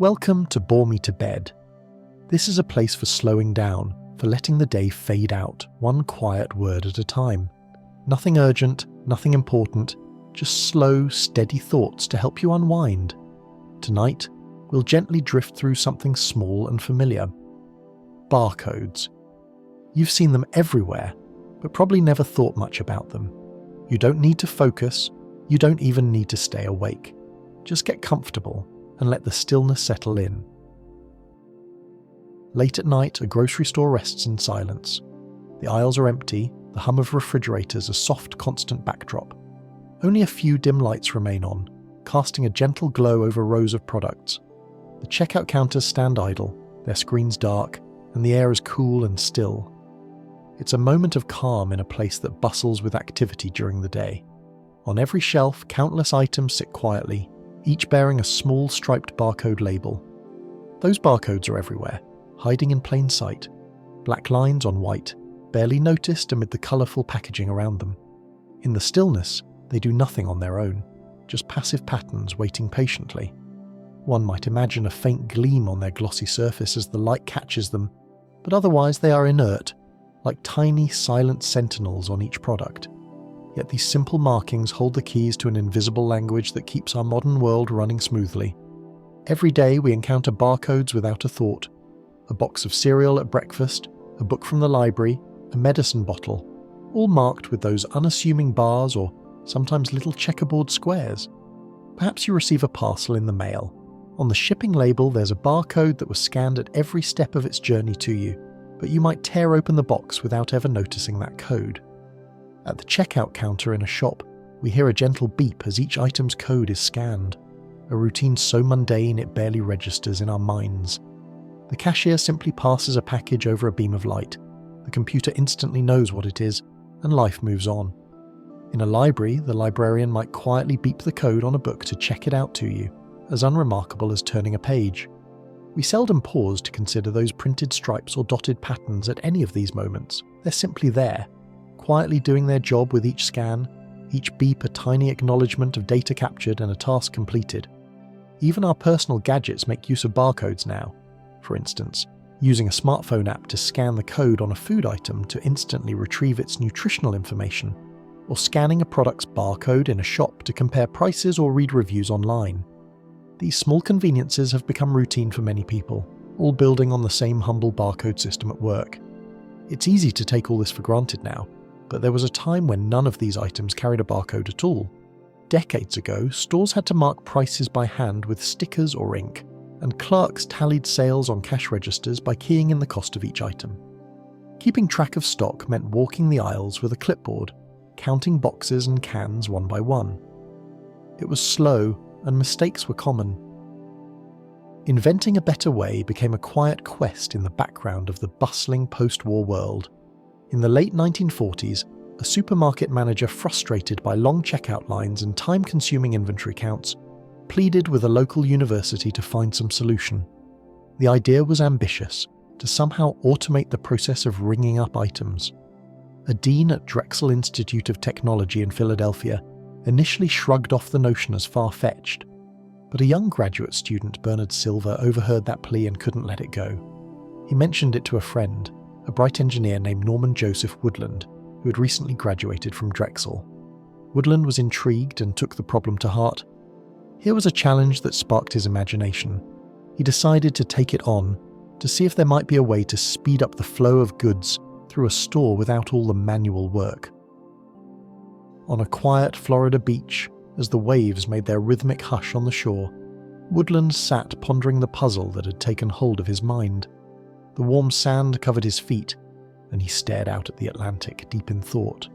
Welcome to Bore Me to Bed. This is a place for slowing down, for letting the day fade out, one quiet word at a time. Nothing urgent, nothing important, just slow, steady thoughts to help you unwind. Tonight, we'll gently drift through something small and familiar. Barcodes. You've seen them everywhere, but probably never thought much about them. You don't need to focus, you don't even need to stay awake. Just get comfortable and let the stillness settle in. Late at night, a grocery store rests in silence. The aisles are empty, the hum of refrigerators a soft, constant backdrop. Only a few dim lights remain on, casting a gentle glow over rows of products. The checkout counters stand idle, their screens dark, and the air is cool and still. It's a moment of calm in a place that bustles with activity during the day. On every shelf, countless items sit quietly, each bearing a small striped barcode label. Those barcodes are everywhere, hiding in plain sight, black lines on white, barely noticed amid the colourful packaging around them. In the stillness, they do nothing on their own, just passive patterns waiting patiently. One might imagine a faint gleam on their glossy surface as the light catches them, but otherwise they are inert, like tiny silent sentinels on each product. Yet these simple markings hold the keys to an invisible language that keeps our modern world running smoothly. Every day we encounter barcodes without a thought. A box of cereal at breakfast, a book from the library, a medicine bottle, all marked with those unassuming bars or sometimes little checkerboard squares. Perhaps you receive a parcel in the mail. On the shipping label there's a barcode that was scanned at every step of its journey to you, but you might tear open the box without ever noticing that code. At the checkout counter in a shop, we hear a gentle beep as each item's code is scanned, a routine so mundane it barely registers in our minds. The cashier simply passes a package over a beam of light. The computer instantly knows what it is, and life moves on. In a library, the librarian might quietly beep the code on a book to check it out to you, as unremarkable as turning a page. We seldom pause to consider those printed stripes or dotted patterns at any of these moments. They're simply there, quietly doing their job with each scan, each beep a tiny acknowledgement of data captured and a task completed. Even our personal gadgets make use of barcodes now. For instance, using a smartphone app to scan the code on a food item to instantly retrieve its nutritional information, or scanning a product's barcode in a shop to compare prices or read reviews online. These small conveniences have become routine for many people, all building on the same humble barcode system at work. It's easy to take all this for granted now, but there was a time when none of these items carried a barcode at all. Decades ago, stores had to mark prices by hand with stickers or ink, and clerks tallied sales on cash registers by keying in the cost of each item. Keeping track of stock meant walking the aisles with a clipboard, counting boxes and cans one by one. It was slow, and mistakes were common. Inventing a better way became a quiet quest in the background of the bustling post-war world. In the late 1940s, a supermarket manager frustrated by long checkout lines and time-consuming inventory counts pleaded with a local university to find some solution. The idea was ambitious, to somehow automate the process of ringing up items. A dean at Drexel Institute of Technology in Philadelphia initially shrugged off the notion as far-fetched, but a young graduate student, Bernard Silver, overheard that plea and couldn't let it go. He mentioned it to a friend, a bright engineer named Norman Joseph Woodland, who had recently graduated from Drexel. Woodland was intrigued and took the problem to heart. Here was a challenge that sparked his imagination. He decided to take it on, to see if there might be a way to speed up the flow of goods through a store without all the manual work. On a quiet Florida beach, as the waves made their rhythmic hush on the shore, Woodland sat pondering the puzzle that had taken hold of his mind. The warm sand covered his feet, and he stared out at the Atlantic, deep in thought.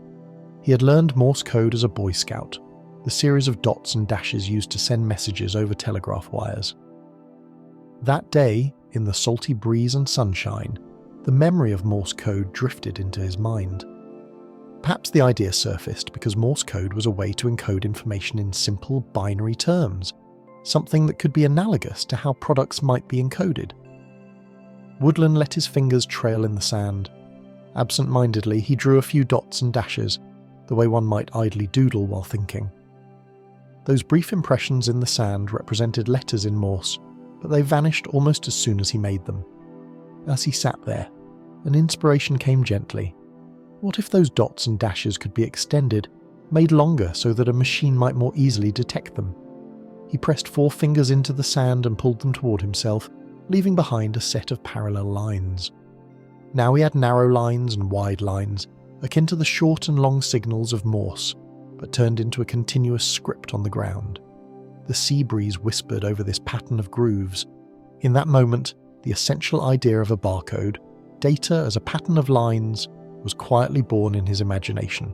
He had learned Morse code as a Boy Scout, the series of dots and dashes used to send messages over telegraph wires. That day, in the salty breeze and sunshine, the memory of Morse code drifted into his mind. Perhaps the idea surfaced because Morse code was a way to encode information in simple binary terms, something that could be analogous to how products might be encoded. Woodland let his fingers trail in the sand. Absent-mindedly, he drew a few dots and dashes, the way one might idly doodle while thinking. Those brief impressions in the sand represented letters in Morse, but they vanished almost as soon as he made them. As he sat there, an inspiration came gently. What if those dots and dashes could be extended, made longer so that a machine might more easily detect them? He pressed 4 fingers into the sand and pulled them toward himself, leaving behind a set of parallel lines. Now he had narrow lines and wide lines, akin to the short and long signals of Morse, but turned into a continuous script on the ground. The sea breeze whispered over this pattern of grooves. In that moment, the essential idea of a barcode, data as a pattern of lines, was quietly born in his imagination.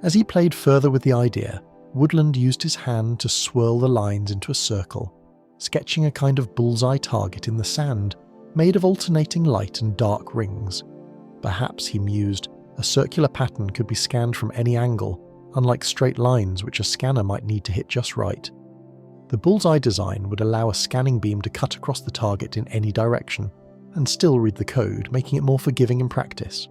As he played further with the idea, Woodland used his hand to swirl the lines into a circle, sketching a kind of bullseye target in the sand, made of alternating light and dark rings. Perhaps, he mused, a circular pattern could be scanned from any angle, unlike straight lines which a scanner might need to hit just right. The bullseye design would allow a scanning beam to cut across the target in any direction, and still read the code, making it more forgiving in practice.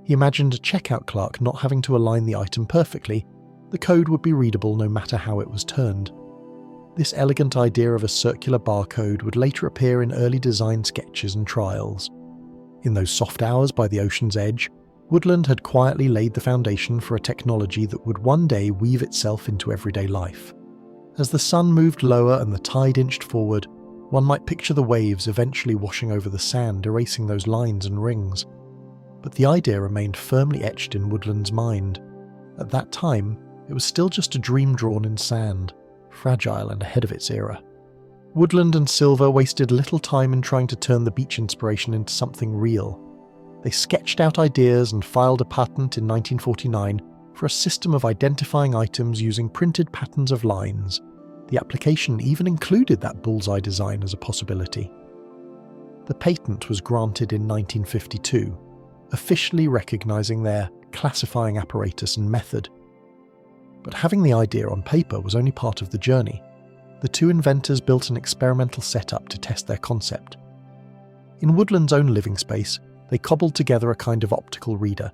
He imagined a checkout clerk not having to align the item perfectly. The code would be readable no matter how it was turned. This elegant idea of a circular barcode would later appear in early design sketches and trials. In those soft hours by the ocean's edge, Woodland had quietly laid the foundation for a technology that would one day weave itself into everyday life. As the sun moved lower and the tide inched forward, one might picture the waves eventually washing over the sand, erasing those lines and rings. But the idea remained firmly etched in Woodland's mind. At that time, it was still just a dream drawn in sand, fragile and ahead of its era. Woodland and Silver wasted little time in trying to turn the beach inspiration into something real. They sketched out ideas and filed a patent in 1949 for a system of identifying items using printed patterns of lines. The application even included that bullseye design as a possibility. The patent was granted in 1952, officially recognizing their classifying apparatus and method. But having the idea on paper was only part of the journey. The two inventors built an experimental setup to test their concept. In Woodland's own living space, they cobbled together a kind of optical reader.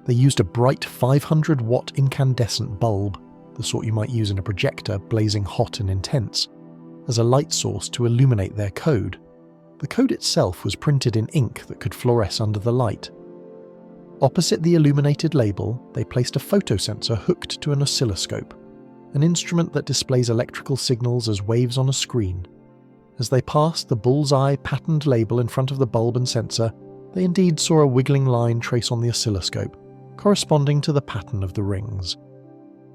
They used a bright 500-watt incandescent bulb, the sort you might use in a projector, blazing hot and intense, as a light source to illuminate their code. The code itself was printed in ink that could fluoresce under the light. Opposite the illuminated label, they placed a photosensor hooked to an oscilloscope, an instrument that displays electrical signals as waves on a screen. As they passed the bullseye patterned label in front of the bulb and sensor, they indeed saw a wiggling line trace on the oscilloscope, corresponding to the pattern of the rings.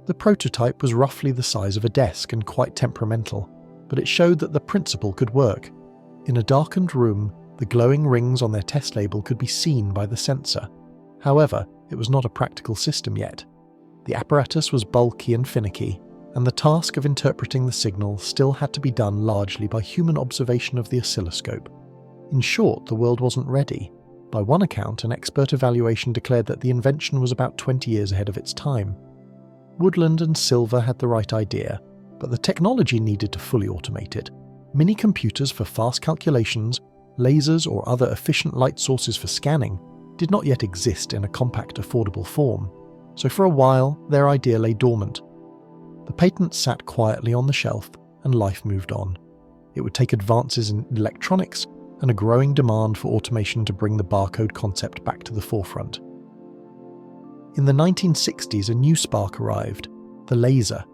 The prototype was roughly the size of a desk and quite temperamental, but it showed that the principle could work. In a darkened room, the glowing rings on their test label could be seen by the sensor. However, it was not a practical system yet. The apparatus was bulky and finicky, and the task of interpreting the signal still had to be done largely by human observation of the oscilloscope. In short, the world wasn't ready. By one account, an expert evaluation declared that the invention was about 20 years ahead of its time. Woodland and Silver had the right idea, but the technology needed to fully automate it. Mini-computers for fast calculations, lasers or other efficient light sources for scanning did not yet exist in a compact, affordable form, so for a while their idea lay dormant. The patent sat quietly on the shelf, and life moved on. It would take advances in electronics and a growing demand for automation to bring the barcode concept back to the forefront. In the 1960s, a new spark arrived, the laser.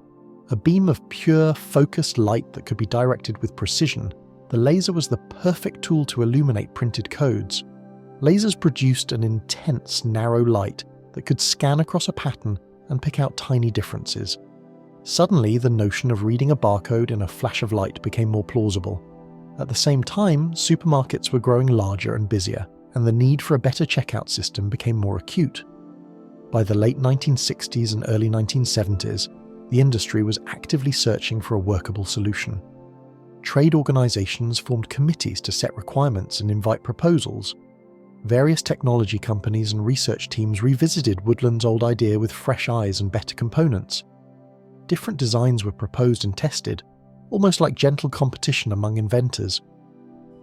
A beam of pure, focused light that could be directed with precision, the laser was the perfect tool to illuminate printed codes. Lasers produced an intense, narrow light that could scan across a pattern and pick out tiny differences. Suddenly, the notion of reading a barcode in a flash of light became more plausible. At the same time, supermarkets were growing larger and busier, and the need for a better checkout system became more acute. By the late 1960s and early 1970s, the industry was actively searching for a workable solution. Trade organizations formed committees to set requirements and invite proposals. Various technology companies and research teams revisited Woodland's old idea with fresh eyes and better components. Different designs were proposed and tested, almost like gentle competition among inventors.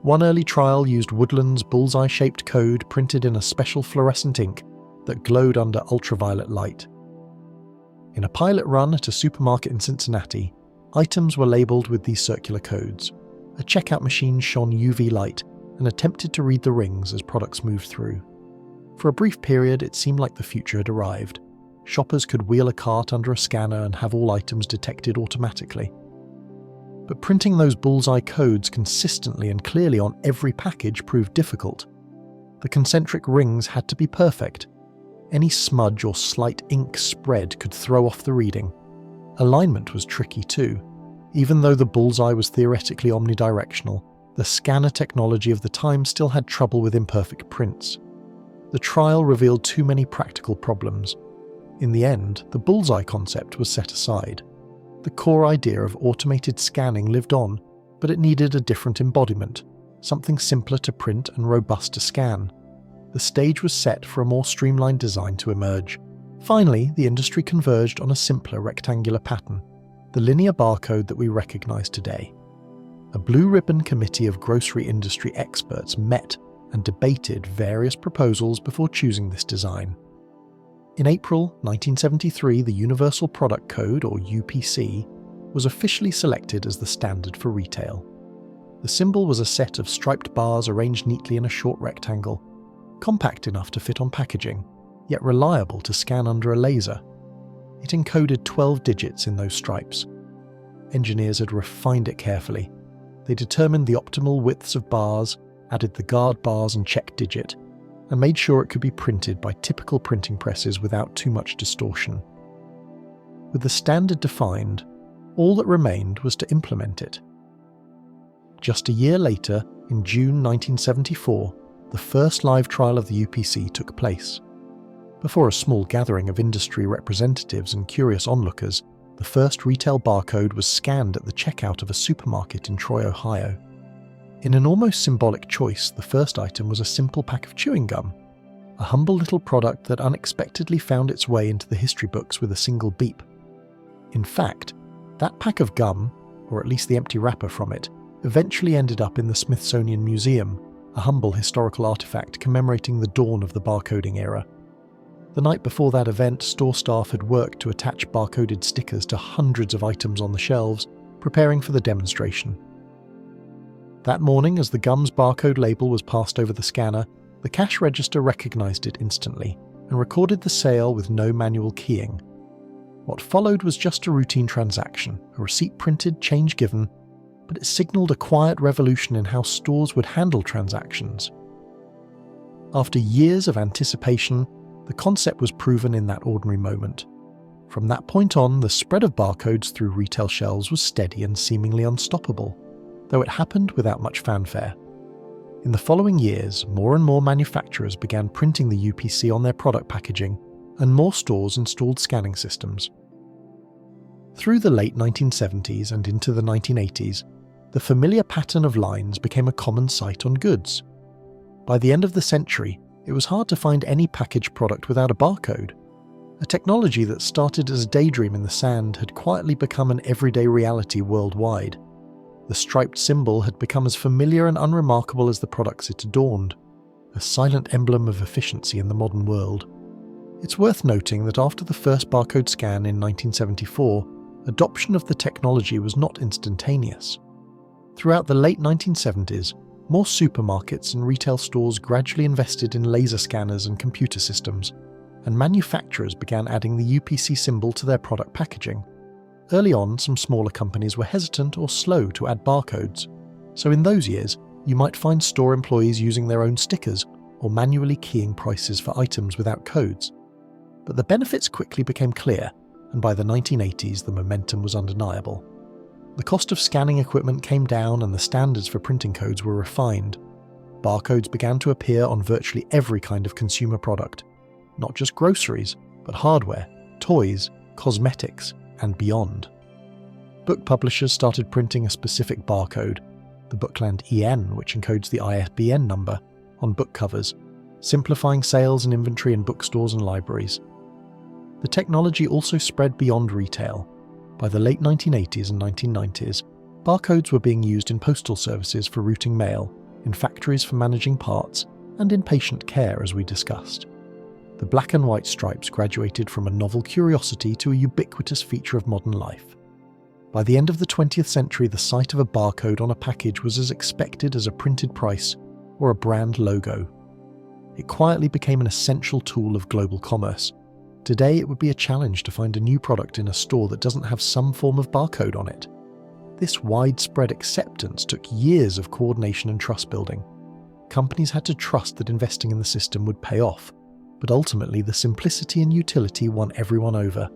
One early trial used Woodland's bullseye-shaped code printed in a special fluorescent ink that glowed under ultraviolet light. In a pilot run at a supermarket in Cincinnati, items were labelled with these circular codes. a checkout machine shone UV light and attempted to read the rings as products moved through. For a brief period, it seemed like the future had arrived. Shoppers could wheel a cart under a scanner and have all items detected automatically. But printing those bullseye codes consistently and clearly on every package proved difficult. The concentric rings had to be perfect. Any smudge or slight ink spread could throw off the reading. Alignment was tricky too. Even though the bullseye was theoretically omnidirectional, the scanner technology of the time still had trouble with imperfect prints. The trial revealed too many practical problems. In the end, the bullseye concept was set aside. The core idea of automated scanning lived on, but it needed a different embodiment, something simpler to print and robust to scan. The stage was set for a more streamlined design to emerge. Finally, the industry converged on a simpler rectangular pattern, the linear barcode that we recognize today. A blue ribbon committee of grocery industry experts met and debated various proposals before choosing this design. In April 1973, the Universal Product Code, or UPC, was officially selected as the standard for retail. The symbol was a set of striped bars arranged neatly in a short rectangle, compact enough to fit on packaging, yet reliable to scan under a laser. It encoded 12 digits in those stripes. Engineers had refined it carefully. They determined the optimal widths of bars, added the guard bars and check digit, and made sure it could be printed by typical printing presses without too much distortion. With the standard defined, all that remained was to implement it. Just a year later, in June 1974, the first live trial of the UPC took place. Before a small gathering of industry representatives and curious onlookers, the first retail barcode was scanned at the checkout of a supermarket in Troy, Ohio. In an almost symbolic choice, the first item was a simple pack of chewing gum, a humble little product that unexpectedly found its way into the history books with a single beep. In fact, that pack of gum, or at least the empty wrapper from it, eventually ended up in the Smithsonian Museum, a humble historical artifact commemorating the dawn of the barcoding era. The night before that event, store staff had worked to attach barcoded stickers to hundreds of items on the shelves, preparing for the demonstration. That morning, as the gum's barcode label was passed over the scanner, the cash register recognized it instantly and recorded the sale with no manual keying. What followed was just a routine transaction, a receipt printed, change given, but it signaled a quiet revolution in how stores would handle transactions. After years of anticipation, the concept was proven in that ordinary moment. From that point on, the spread of barcodes through retail shelves was steady and seemingly unstoppable, though it happened without much fanfare. In the following years, more and more manufacturers began printing the UPC on their product packaging, and more stores installed scanning systems. Through the late 1970s and into the 1980s, the familiar pattern of lines became a common sight on goods. By the end of the century, it was hard to find any packaged product without a barcode. A technology that started as a daydream in the sand had quietly become an everyday reality worldwide. The striped symbol had become as familiar and unremarkable as the products it adorned, a silent emblem of efficiency in the modern world. It's worth noting that after the first barcode scan in 1974, adoption of the technology was not instantaneous. Throughout the late 1970s, more supermarkets and retail stores gradually invested in laser scanners and computer systems, and manufacturers began adding the UPC symbol to their product packaging. Early on, some smaller companies were hesitant or slow to add barcodes, so in those years, you might find store employees using their own stickers or manually keying prices for items without codes. But the benefits quickly became clear, and by the 1980s the momentum was undeniable. The cost of scanning equipment came down and the standards for printing codes were refined. Barcodes began to appear on virtually every kind of consumer product, not just groceries, but hardware, toys, cosmetics, and beyond. Book publishers started printing a specific barcode, the Bookland EN, which encodes the ISBN number, on book covers, simplifying sales and inventory in bookstores and libraries. The technology also spread beyond retail. By the late 1980s and 1990s, barcodes were being used in postal services for routing mail, in factories for managing parts, and in patient care, as we discussed. The black and white stripes graduated from a novel curiosity to a ubiquitous feature of modern life. By the end of the 20th century, the sight of a barcode on a package was as expected as a printed price or a brand logo. It quietly became an essential tool of global commerce. Today, it would be a challenge to find a new product in a store that doesn't have some form of barcode on it. This widespread acceptance took years of coordination and trust building. Companies had to trust that investing in the system would pay off, but ultimately the simplicity and utility won everyone over.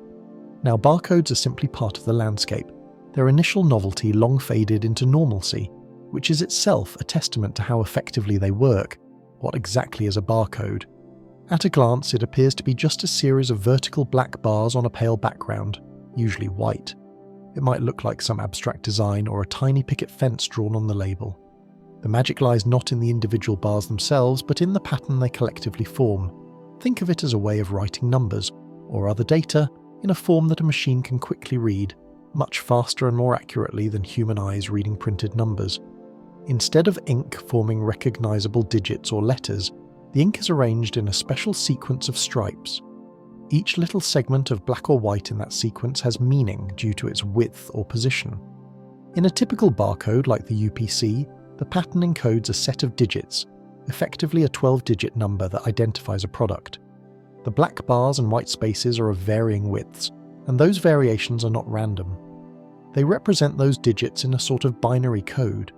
Now barcodes are simply part of the landscape. Their initial novelty long faded into normalcy, which is itself a testament to how effectively they work. What exactly is a barcode? At a glance, it appears to be just a series of vertical black bars on a pale background, usually white. It might look like some abstract design or a tiny picket fence drawn on the label. The magic lies not in the individual bars themselves, but in the pattern they collectively form. Think of it as a way of writing numbers, or other data, in a form that a machine can quickly read, much faster and more accurately than human eyes reading printed numbers. Instead of ink forming recognizable digits or letters, the ink is arranged in a special sequence of stripes. Each little segment of black or white in that sequence has meaning due to its width or position. In a typical barcode like the UPC, the pattern encodes a set of digits, effectively a 12-digit number that identifies a product. The black bars and white spaces are of varying widths, and those variations are not random. They represent those digits in a sort of binary code,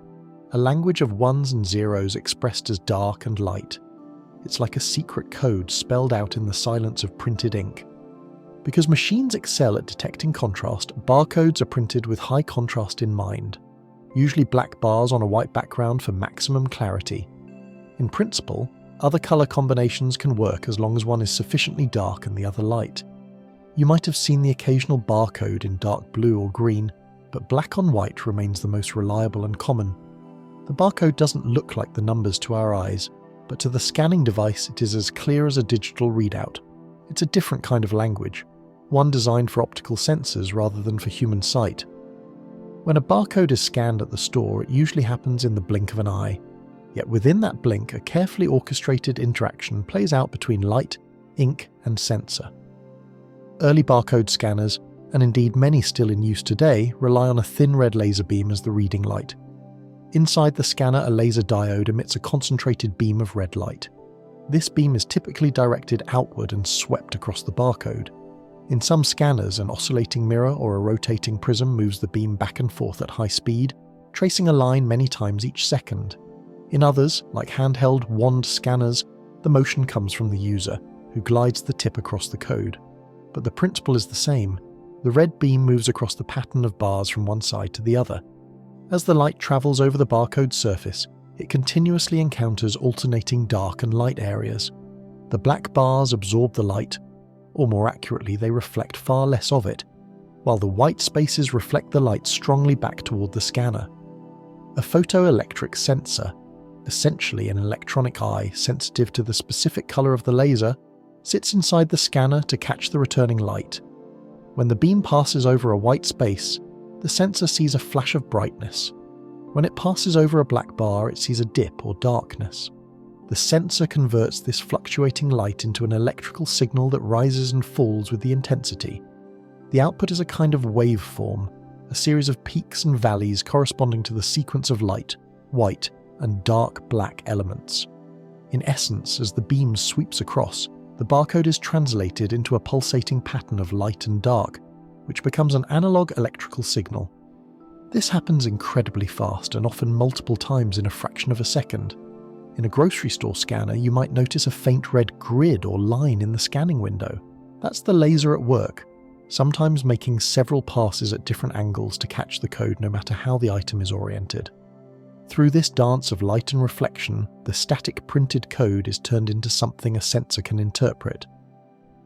a language of ones and zeros expressed as dark and light. It's like a secret code spelled out in the silence of printed ink. Because machines excel at detecting contrast, barcodes are printed with high contrast in mind, usually black bars on a white background for maximum clarity. In principle, other colour combinations can work as long as one is sufficiently dark and the other light. You might have seen the occasional barcode in dark blue or green, but black on white remains the most reliable and common. The barcode doesn't look like the numbers to our eyes, but to the scanning device it is as clear as a digital readout. It's a different kind of language, one designed for optical sensors rather than for human sight. When a barcode is scanned at the store, it usually happens in the blink of an eye. Yet within that blink, a carefully orchestrated interaction plays out between light, ink, and sensor. Early barcode scanners, and indeed many still in use today, rely on a thin red laser beam as the reading light. Inside the scanner, a laser diode emits a concentrated beam of red light. This beam is typically directed outward and swept across the barcode. In some scanners, an oscillating mirror or a rotating prism moves the beam back and forth at high speed, tracing a line many times each second. In others, like handheld wand scanners, the motion comes from the user, who glides the tip across the code. But the principle is the same. The red beam moves across the pattern of bars from one side to the other. As the light travels over the barcode surface, it continuously encounters alternating dark and light areas. The black bars absorb the light, or more accurately, they reflect far less of it, while the white spaces reflect the light strongly back toward the scanner. A photoelectric sensor, essentially an electronic eye sensitive to the specific color of the laser, sits inside the scanner to catch the returning light. When the beam passes over a white space, the sensor sees a flash of brightness. When it passes over a black bar, it sees a dip or darkness. The sensor converts this fluctuating light into an electrical signal that rises and falls with the intensity. The output is a kind of waveform, a series of peaks and valleys corresponding to the sequence of light, white, and dark black elements. In essence, as the beam sweeps across, the barcode is translated into a pulsating pattern of light and dark, which becomes an analog electrical signal. This happens incredibly fast and often multiple times in a fraction of a second. In a grocery store scanner, you might notice a faint red grid or line in the scanning window. That's the laser at work, sometimes making several passes at different angles to catch the code no matter how the item is oriented. Through this dance of light and reflection, the static printed code is turned into something a sensor can interpret.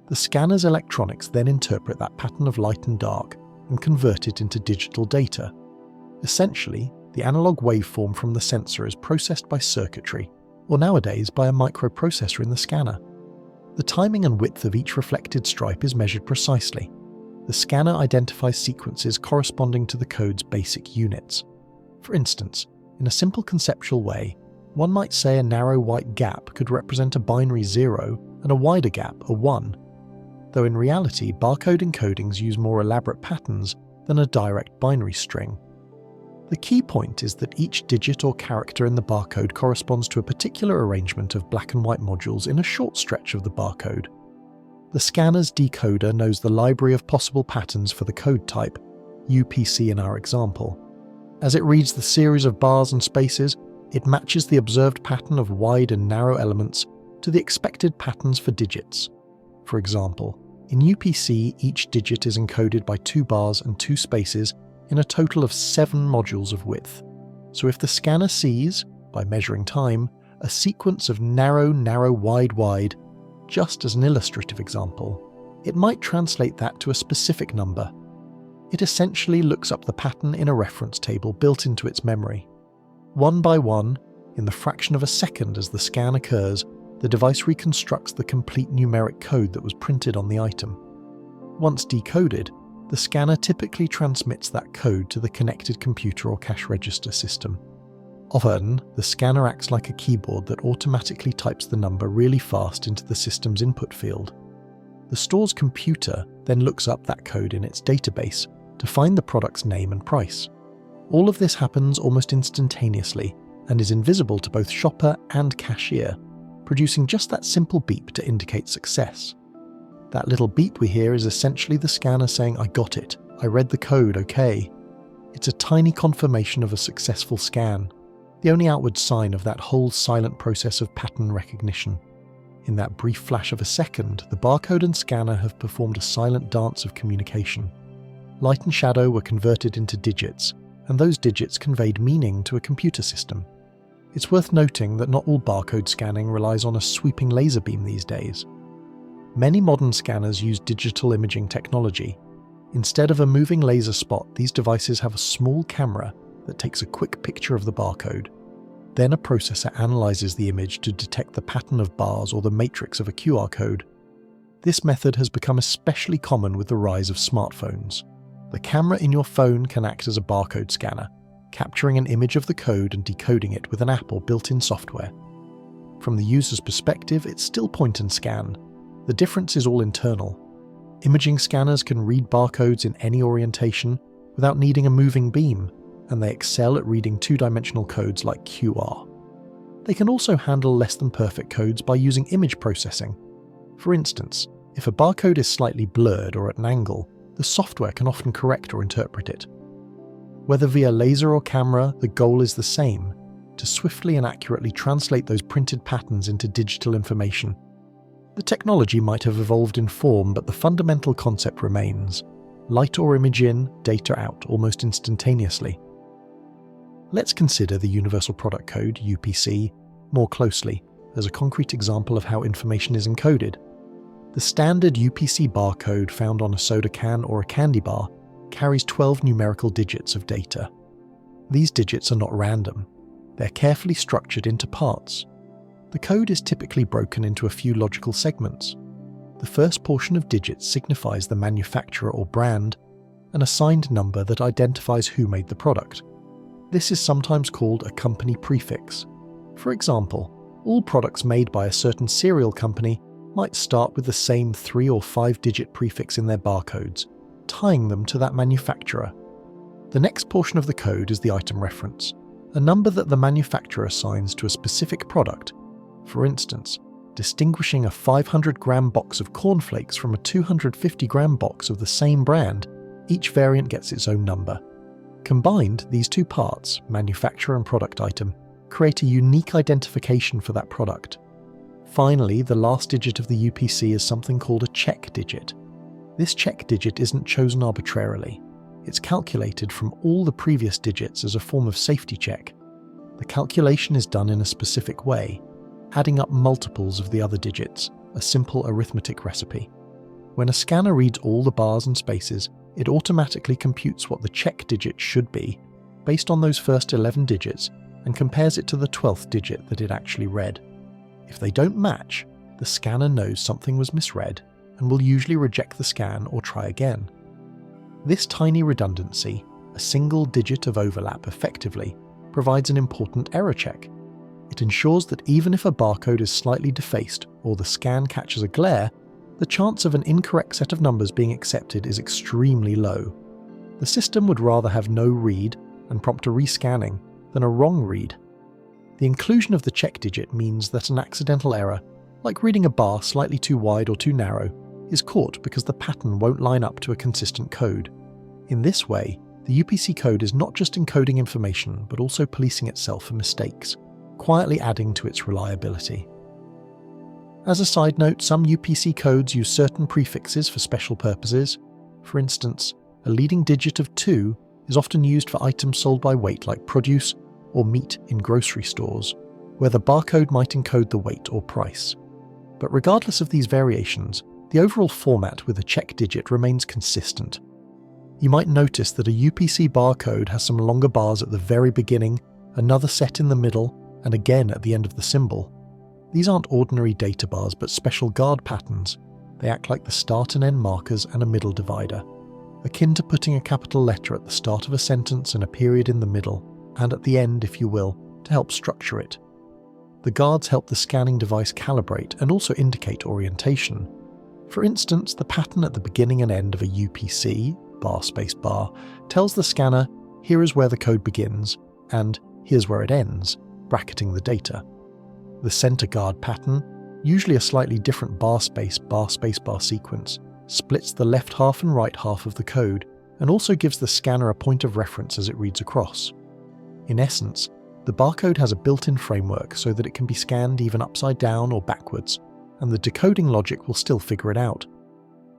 The scanner's electronics then interpret that pattern of light and dark and convert it into digital data. Essentially, the analog waveform from the sensor is processed by circuitry, or nowadays by a microprocessor in the scanner. The timing and width of each reflected stripe is measured precisely. The scanner identifies sequences corresponding to the code's basic units. For instance, in a simple conceptual way, one might say a narrow white gap could represent a binary 0 and a wider gap a 1. Though in reality, barcode encodings use more elaborate patterns than a direct binary string. The key point is that each digit or character in the barcode corresponds to a particular arrangement of black and white modules in a short stretch of the barcode. The scanner's decoder knows the library of possible patterns for the code type, UPC in our example. As it reads the series of bars and spaces, it matches the observed pattern of wide and narrow elements to the expected patterns for digits. For example, in UPC, each digit is encoded by 2 bars and 2 spaces in a total of 7 modules of width. So if the scanner sees, by measuring time, a sequence of narrow, wide, just as an illustrative example, it might translate that to a specific number. It essentially looks up the pattern in a reference table built into its memory. One by one, in the fraction of a second as the scan occurs, the device reconstructs the complete numeric code that was printed on the item. Once decoded, the scanner typically transmits that code to the connected computer or cash register system. Often, the scanner acts like a keyboard that automatically types the number really fast into the system's input field. The store's computer then looks up that code in its database to find the product's name and price. All of this happens almost instantaneously and is invisible to both shopper and cashier, producing just that simple beep to indicate success. That little beep we hear is essentially the scanner saying, "I got it, I read the code, okay." It's a tiny confirmation of a successful scan, the only outward sign of that whole silent process of pattern recognition. In that brief flash of a second, the barcode and scanner have performed a silent dance of communication. Light and shadow were converted into digits, and those digits conveyed meaning to a computer system. It's worth noting that not all barcode scanning relies on a sweeping laser beam these days. Many modern scanners use digital imaging technology. Instead of a moving laser spot, these devices have a small camera that takes a quick picture of the barcode. Then a processor analyzes the image to detect the pattern of bars or the matrix of a QR code. This method has become especially common with the rise of smartphones. The camera in your phone can act as a barcode scanner, capturing an image of the code and decoding it with an app or built-in software. From the user's perspective, it's still point and scan. The difference is all internal. Imaging scanners can read barcodes in any orientation without needing a moving beam, and they excel at reading 2-dimensional codes like QR. They can also handle less than perfect codes by using image processing. For instance, if a barcode is slightly blurred or at an angle, the software can often correct or interpret it. Whether via laser or camera, the goal is the same: to swiftly and accurately translate those printed patterns into digital information. The technology might have evolved in form, but the fundamental concept remains: light or image in, data out, almost instantaneously. Let's consider the Universal Product Code, UPC, more closely, as a concrete example of how information is encoded. The standard UPC barcode found on a soda can or a candy bar carries 12 numerical digits of data. These digits are not random. They're carefully structured into parts. The code is typically broken into a few logical segments. The first portion of digits signifies the manufacturer or brand, an assigned number that identifies who made the product. This is sometimes called a company prefix. For example, all products made by a certain cereal company might start with the same 3 or 5-digit prefix in their barcodes, tying them to that manufacturer. The next portion of the code is the item reference, a number that the manufacturer assigns to a specific product. For instance, distinguishing a 500-gram box of cornflakes from a 250-gram box of the same brand, each variant gets its own number. Combined, these two parts, manufacturer and product item, create a unique identification for that product. Finally, the last digit of the UPC is something called a check digit. This check digit isn't chosen arbitrarily. It's calculated from all the previous digits as a form of safety check. The calculation is done in a specific way, adding up multiples of the other digits, a simple arithmetic recipe. When a scanner reads all the bars and spaces, it automatically computes what the check digit should be, based on those first 11 digits, and compares it to the 12th digit that it actually read. If they don't match, the scanner knows something was misread and will usually reject the scan or try again. This tiny redundancy, a single digit of overlap effectively, provides an important error check. It ensures that even if a barcode is slightly defaced or the scan catches a glare, the chance of an incorrect set of numbers being accepted is extremely low. The system would rather have no read and prompt a rescanning than a wrong read. The inclusion of the check digit means that an accidental error, like reading a bar slightly too wide or too narrow, is caught because the pattern won't line up to a consistent code. In this way, the UPC code is not just encoding information but also policing itself for mistakes, quietly adding to its reliability. As a side note, some UPC codes use certain prefixes for special purposes. For instance, a leading digit of 2 is often used for items sold by weight like produce or meat in grocery stores, where the barcode might encode the weight or price. But regardless of these variations, the overall format with a check digit remains consistent. You might notice that a UPC barcode has some longer bars at the very beginning, another set in the middle, and again at the end of the symbol. These aren't ordinary data bars but special guard patterns. They act like the start and end markers and a middle divider, akin to putting a capital letter at the start of a sentence and a period in the middle, and at the end, if you will, to help structure it. The guards help the scanning device calibrate and also indicate orientation. For instance, the pattern at the beginning and end of a UPC, bar space bar, tells the scanner, here is where the code begins, and here's where it ends, bracketing the data. The center guard pattern, usually a slightly different bar space bar sequence, splits the left half and right half of the code, and also gives the scanner a point of reference as it reads across. In essence, the barcode has a built-in framework so that it can be scanned even upside down or backwards, and the decoding logic will still figure it out.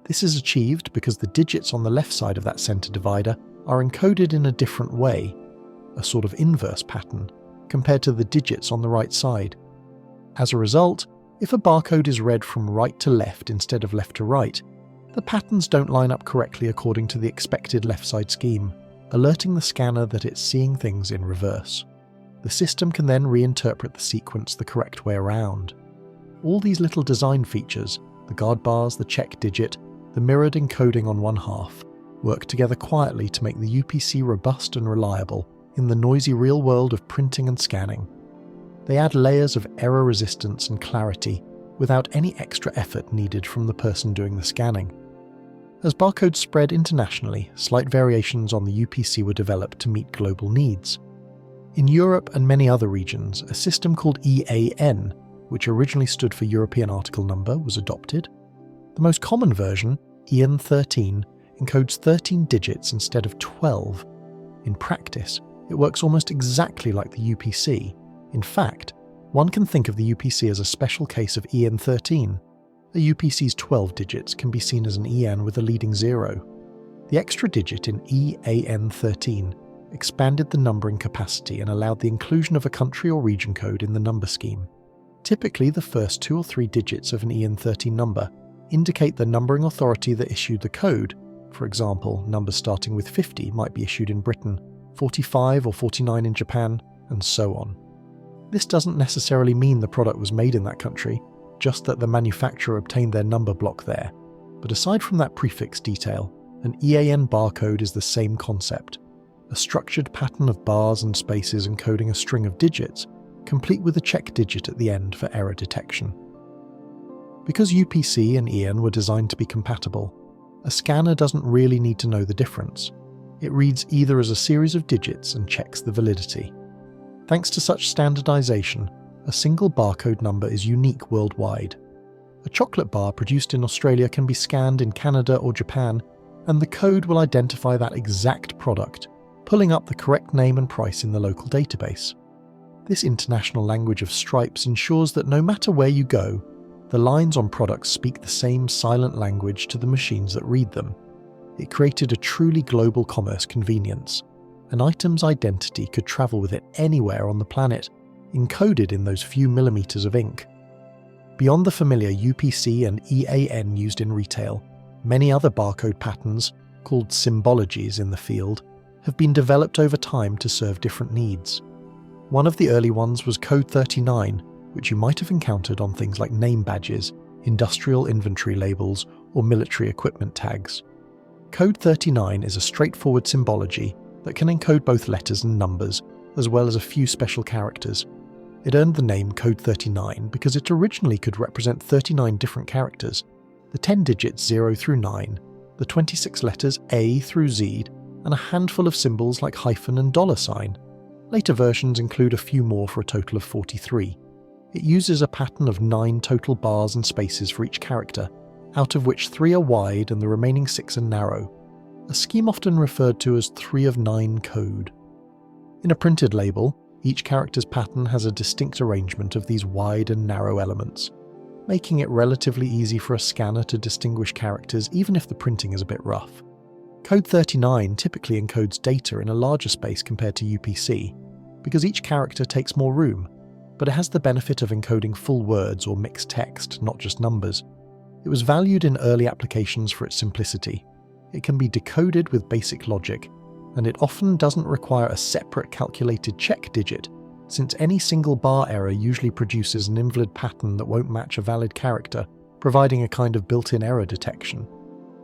This is achieved because the digits on the left side of that center divider are encoded in a different way, a sort of inverse pattern, compared to the digits on the right side. As a result, if a barcode is read from right to left instead of left to right, the patterns don't line up correctly according to the expected left side scheme, alerting the scanner that it's seeing things in reverse. The system can then reinterpret the sequence the correct way around. All these little design features, the guard bars, the check digit, the mirrored encoding on one half, work together quietly to make the UPC robust and reliable in the noisy real world of printing and scanning. They add layers of error resistance and clarity without any extra effort needed from the person doing the scanning. As barcodes spread internationally, slight variations on the UPC were developed to meet global needs. In Europe and many other regions, a system called EAN, which originally stood for European Article Number, was adopted. The most common version, EAN 13, encodes 13 digits instead of 12. In practice, it works almost exactly like the UPC. In fact, one can think of the UPC as a special case of EAN 13. A UPC's 12 digits can be seen as an EAN with a leading 0. The extra digit in EAN 13 expanded the numbering capacity and allowed the inclusion of a country or region code in the number scheme. Typically, the first 2 or 3 digits of an EAN 13 number indicate the numbering authority that issued the code. For example, numbers starting with 50 might be issued in Britain, 45 or 49 in Japan, and so on. This doesn't necessarily mean the product was made in that country, just that the manufacturer obtained their number block there. But aside from that prefix detail, an EAN barcode is the same concept. A structured pattern of bars and spaces encoding a string of digits, complete with a check digit at the end for error detection. Because UPC and EAN were designed to be compatible, a scanner doesn't really need to know the difference. It reads either as a series of digits and checks the validity. Thanks to such standardization, a single barcode number is unique worldwide. A chocolate bar produced in Australia can be scanned in Canada or Japan, and the code will identify that exact product, pulling up the correct name and price in the local database. This international language of stripes ensures that no matter where you go, the lines on products speak the same silent language to the machines that read them. It created a truly global commerce convenience. An item's identity could travel with it anywhere on the planet, encoded in those few millimeters of ink. Beyond the familiar UPC and EAN used in retail, many other barcode patterns, called symbologies in the field, have been developed over time to serve different needs. One of the early ones was Code 39, which you might have encountered on things like name badges, industrial inventory labels, or military equipment tags. Code 39 is a straightforward symbology that can encode both letters and numbers, as well as a few special characters. It earned the name Code 39 because it originally could represent 39 different characters, the 10 digits 0 through 9, the 26 letters A through Z, and a handful of symbols like hyphen and $sign. Later versions include a few more for a total of 43. It uses a pattern of 9 total bars and spaces for each character, out of which 3 are wide and the remaining 6 are narrow, a scheme often referred to as 3 of 9 code. In a printed label, each character's pattern has a distinct arrangement of these wide and narrow elements, making it relatively easy for a scanner to distinguish characters even if the printing is a bit rough. Code 39 typically encodes data in a larger space compared to UPC, because each character takes more room, but it has the benefit of encoding full words or mixed text, not just numbers. It was valued in early applications for its simplicity. It can be decoded with basic logic, and it often doesn't require a separate calculated check digit, since any single bar error usually produces an invalid pattern that won't match a valid character, providing a kind of built-in error detection.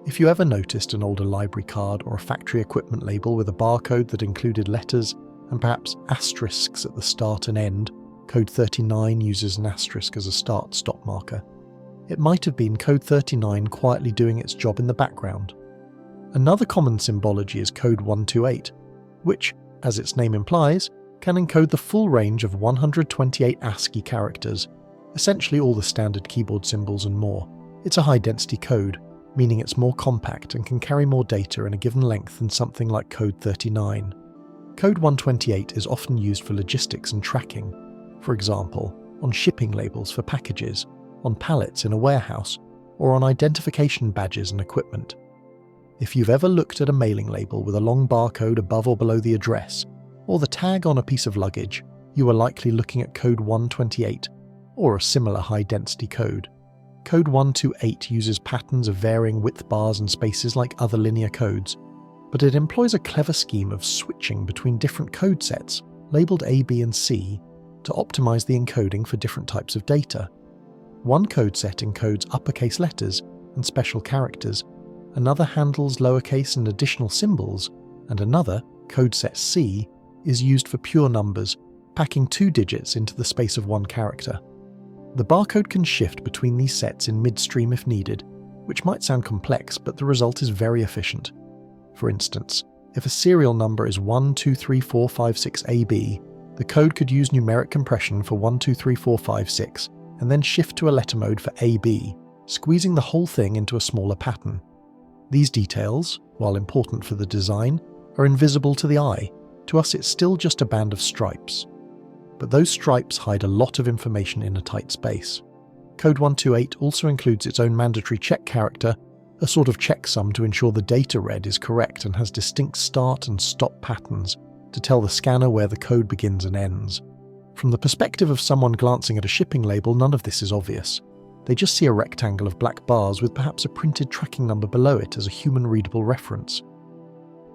If you ever noticed an older library card or a factory equipment label with a barcode that included letters and perhaps asterisks at the start and end, Code 39 uses an asterisk as a start-stop marker. It might have been Code 39 quietly doing its job in the background. Another common symbology is Code 128, which, as its name implies, can encode the full range of 128 ASCII characters, essentially all the standard keyboard symbols and more. It's a high-density code, meaning it's more compact and can carry more data in a given length than something like Code 39. Code 128 is often used for logistics and tracking, for example, on shipping labels for packages, on pallets in a warehouse, or on identification badges and equipment. If you've ever looked at a mailing label with a long barcode above or below the address, or the tag on a piece of luggage, you are likely looking at Code 128, or a similar high-density code. Code 128 uses patterns of varying width bars and spaces like other linear codes, but it employs a clever scheme of switching between different code sets, labelled A, B and C, to optimize the encoding for different types of data. One code set encodes uppercase letters and special characters, another handles lowercase and additional symbols, and another, code set C, is used for pure numbers, packing 2 digits into the space of one character. The barcode can shift between these sets in midstream if needed, which might sound complex, but the result is very efficient. For instance, if a serial number is 123456AB, the code could use numeric compression for 123456 and then shift to a letter mode for AB, squeezing the whole thing into a smaller pattern. These details, while important for the design, are invisible to the eye. To us it's still just a band of stripes. But those stripes hide a lot of information in a tight space. Code 128 also includes its own mandatory check character, a sort of checksum to ensure the data read is correct and has distinct start and stop patterns to tell the scanner where the code begins and ends. From the perspective of someone glancing at a shipping label, none of this is obvious. They just see a rectangle of black bars with perhaps a printed tracking number below it as a human-readable reference.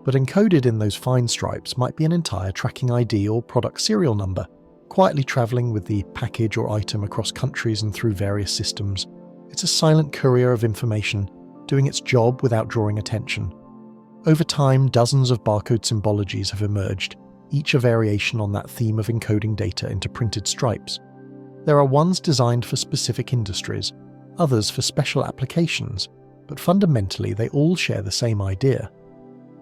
But encoded in those fine stripes might be an entire tracking ID or product serial number, quietly travelling with the package or item across countries and through various systems. It's a silent courier of information, doing its job without drawing attention. Over time, dozens of barcode symbologies have emerged, each a variation on that theme of encoding data into printed stripes. There are ones designed for specific industries, others for special applications, but fundamentally they all share the same idea.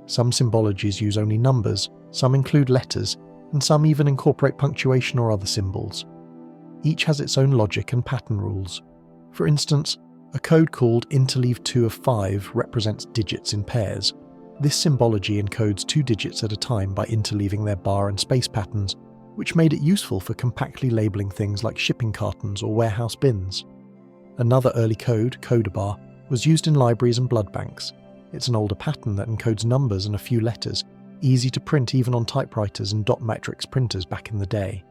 Some symbologies use only numbers, some include letters, and some even incorporate punctuation or other symbols. Each has its own logic and pattern rules. For instance, a code called interleave 2 of 5 represents digits in pairs. This symbology encodes 2 digits at a time by interleaving their bar and space patterns, which made it useful for compactly labeling things like shipping cartons or warehouse bins. Another early code, codebar, was used in libraries and blood banks. It's an older pattern that encodes numbers and a few letters, easy to print even on typewriters and dot matrix printers back in the day.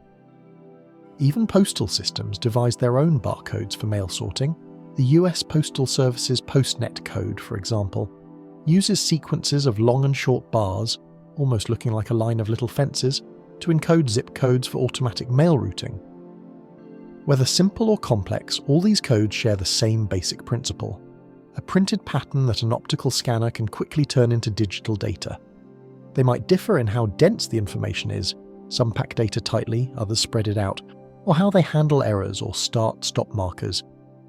Even postal systems devised their own barcodes for mail sorting. The US Postal Service's PostNet code, for example, uses sequences of long and short bars, almost looking like a line of little fences, to encode zip codes for automatic mail routing. Whether simple or complex, all these codes share the same basic principle: a printed pattern that an optical scanner can quickly turn into digital data. They might differ in how dense the information is, some pack data tightly, others spread it out, or how they handle errors or start-stop markers,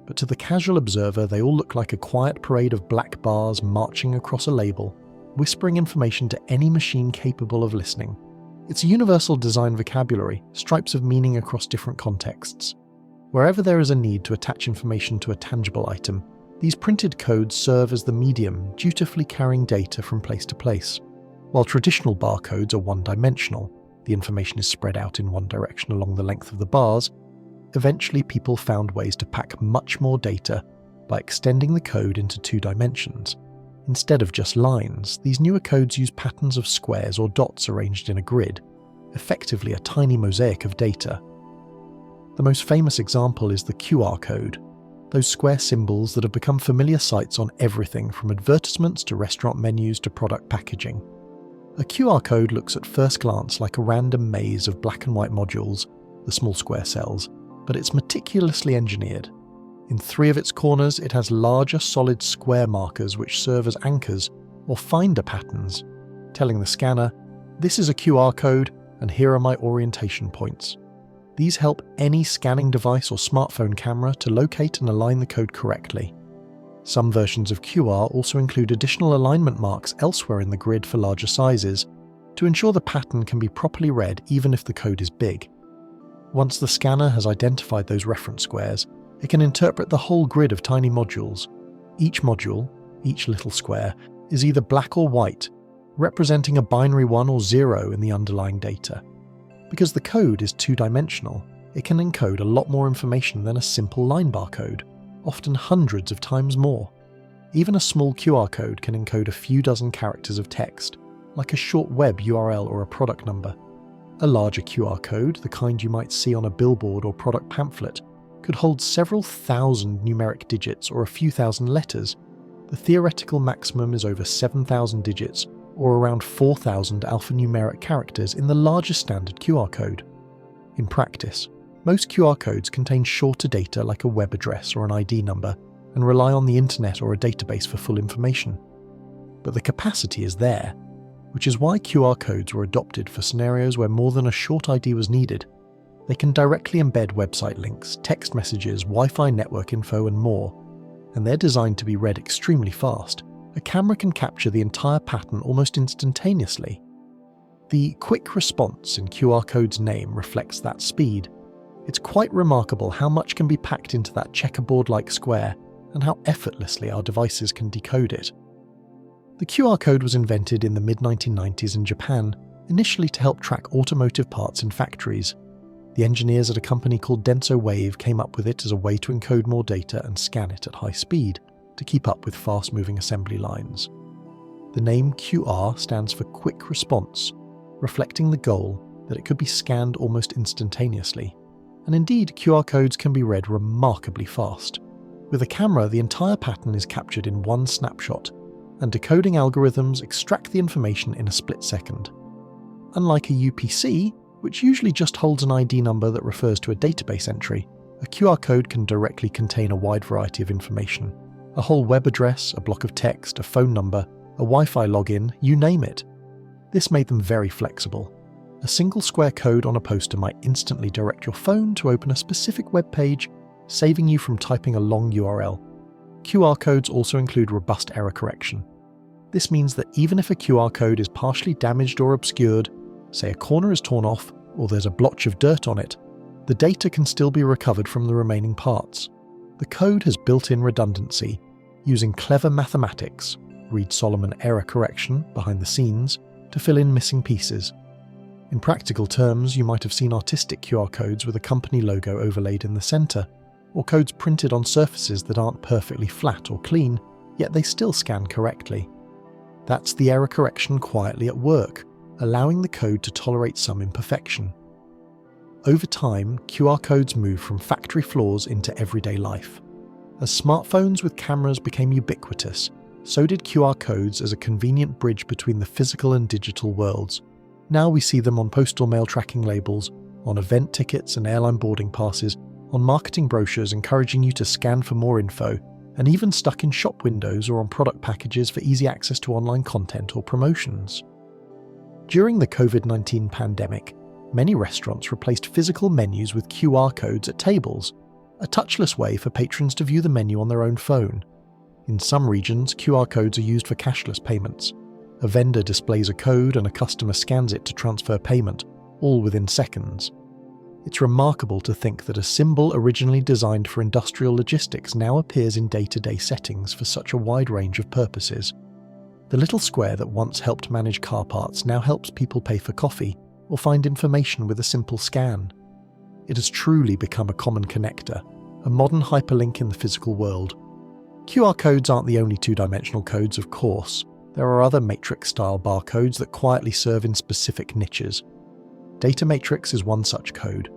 but to the casual observer they all look like a quiet parade of black bars marching across a label, whispering information to any machine capable of listening. It's a universal design vocabulary, stripes of meaning across different contexts. Wherever there is a need to attach information to a tangible item, these printed codes serve as the medium, dutifully carrying data from place to place. While traditional barcodes are one-dimensional, the information is spread out in one direction along the length of the bars, eventually people found ways to pack much more data by extending the code into 2 dimensions. Instead of just lines, these newer codes use patterns of squares or dots arranged in a grid, effectively a tiny mosaic of data. The most famous example is the QR code, those square symbols that have become familiar sights on everything from advertisements to restaurant menus to product packaging. A QR code looks at first glance like a random maze of black and white modules, the small square cells, but it's meticulously engineered. In 3 of its corners, it has larger solid square markers which serve as anchors or finder patterns, telling the scanner, "This is a QR code and here are my orientation points." These help any scanning device or smartphone camera to locate and align the code correctly. Some versions of QR also include additional alignment marks elsewhere in the grid for larger sizes, to ensure the pattern can be properly read even if the code is big. Once the scanner has identified those reference squares, it can interpret the whole grid of tiny modules. Each module, each little square, is either black or white, representing a binary 1 or 0 in the underlying data. Because the code is 2-dimensional, it can encode a lot more information than a simple line barcode, often hundreds of times more. Even a small QR code can encode a few dozen characters of text, like a short web URL or a product number. A larger QR code, the kind you might see on a billboard or product pamphlet, could hold several thousand numeric digits or a few thousand letters. The theoretical maximum is over 7,000 digits, or around 4,000 alphanumeric characters in the largest standard QR code. In practice, most QR codes contain shorter data like a web address or an ID number, and rely on the internet or a database for full information. But the capacity is there, which is why QR codes were adopted for scenarios where more than a short ID was needed. They can directly embed website links, text messages, Wi-Fi network info, and more, and they're designed to be read extremely fast. A camera can capture the entire pattern almost instantaneously. The quick response in QR code's name reflects that speed. It's quite remarkable how much can be packed into that checkerboard-like square, and how effortlessly our devices can decode it. The QR code was invented in the mid-1990s in Japan, initially to help track automotive parts in factories. The engineers at a company called Denso Wave came up with it as a way to encode more data and scan it at high speed, to keep up with fast-moving assembly lines. The name QR stands for Quick Response, reflecting the goal that it could be scanned almost instantaneously. And indeed, QR codes can be read remarkably fast. With a camera, the entire pattern is captured in one snapshot, and decoding algorithms extract the information in a split second. Unlike a UPC, which usually just holds an ID number that refers to a database entry, a QR code can directly contain a wide variety of information. A whole web address, a block of text, a phone number, a Wi-Fi login, you name it. This made them very flexible. A single square code on a poster might instantly direct your phone to open a specific web page, saving you from typing a long URL. QR codes also include robust error correction. This means that even if a QR code is partially damaged or obscured, say a corner is torn off or there's a blotch of dirt on it, the data can still be recovered from the remaining parts. The code has built-in redundancy, using clever mathematics, Reed Solomon error correction behind the scenes, to fill in missing pieces. In practical terms, you might have seen artistic QR codes with a company logo overlaid in the center, or codes printed on surfaces that aren't perfectly flat or clean, yet they still scan correctly. That's the error correction quietly at work, allowing the code to tolerate some imperfection. Over time, QR codes moved from factory floors into everyday life. As smartphones with cameras became ubiquitous, so did QR codes as a convenient bridge between the physical and digital worlds. Now we see them on postal mail tracking labels, on event tickets and airline boarding passes, on marketing brochures encouraging you to scan for more info, and even stuck in shop windows or on product packages for easy access to online content or promotions. During the COVID-19 pandemic, many restaurants replaced physical menus with QR codes at tables, a touchless way for patrons to view the menu on their own phone. In some regions, QR codes are used for cashless payments, A vendor displays a code and a customer scans it to transfer payment, all within seconds. It's remarkable to think that a symbol originally designed for industrial logistics now appears in day-to-day settings for such a wide range of purposes. The little square that once helped manage car parts now helps people pay for coffee or find information with a simple scan. It has truly become a common connector, a modern hyperlink in the physical world. QR codes aren't the only two-dimensional codes, of course. There are other matrix-style barcodes that quietly serve in specific niches. Data matrix is one such code,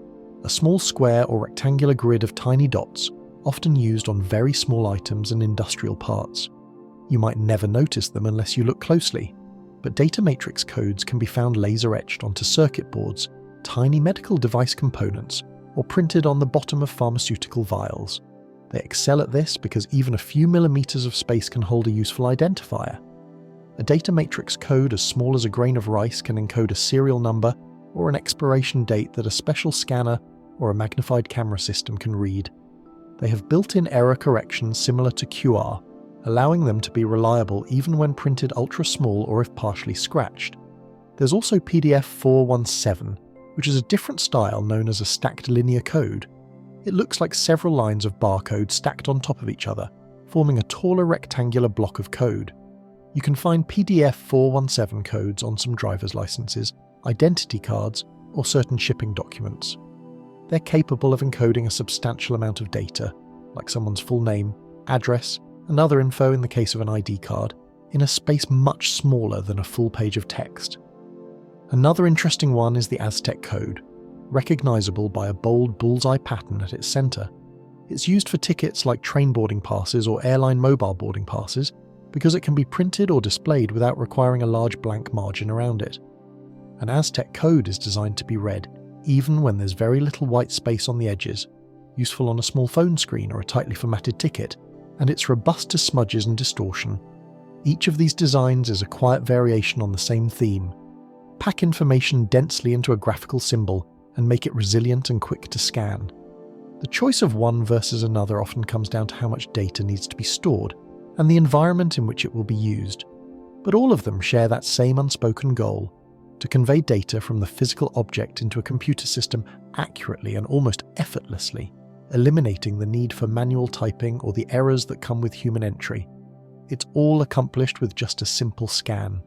a small square or rectangular grid of tiny dots, often used on very small items and industrial parts. You might never notice them unless you look closely, but data matrix codes can be found laser-etched onto circuit boards, tiny medical device components, or printed on the bottom of pharmaceutical vials. They excel at this because even a few millimeters of space can hold a useful identifier. A data matrix code as small as a grain of rice can encode a serial number or an expiration date that a special scanner or a magnified camera system can read. They have built-in error correction similar to QR, allowing them to be reliable even when printed ultra-small or if partially scratched. There's also PDF 417, which is a different style known as a stacked linear code. It looks like several lines of barcodes stacked on top of each other, forming a taller rectangular block of code. You can find PDF 417 codes on some driver's licenses, identity cards, or certain shipping documents. They're capable of encoding a substantial amount of data, like someone's full name, address, and other info in the case of an ID card, in a space much smaller than a full page of text. Another interesting one is the Aztec code, recognizable by a bold bullseye pattern at its center. It's used for tickets like train boarding passes or airline mobile boarding passes because it can be printed or displayed without requiring a large blank margin around it. An Aztec code is designed to be read even when there's very little white space on the edges, useful on a small phone screen or a tightly formatted ticket, and it's robust to smudges and distortion. Each of these designs is a quiet variation on the same theme. Pack information densely into a graphical symbol and make it resilient and quick to scan. The choice of one versus another often comes down to how much data needs to be stored and the environment in which it will be used. But all of them share that same unspoken goal: to convey data from the physical object into a computer system accurately and almost effortlessly, eliminating the need for manual typing or the errors that come with human entry. It's all accomplished with just a simple scan.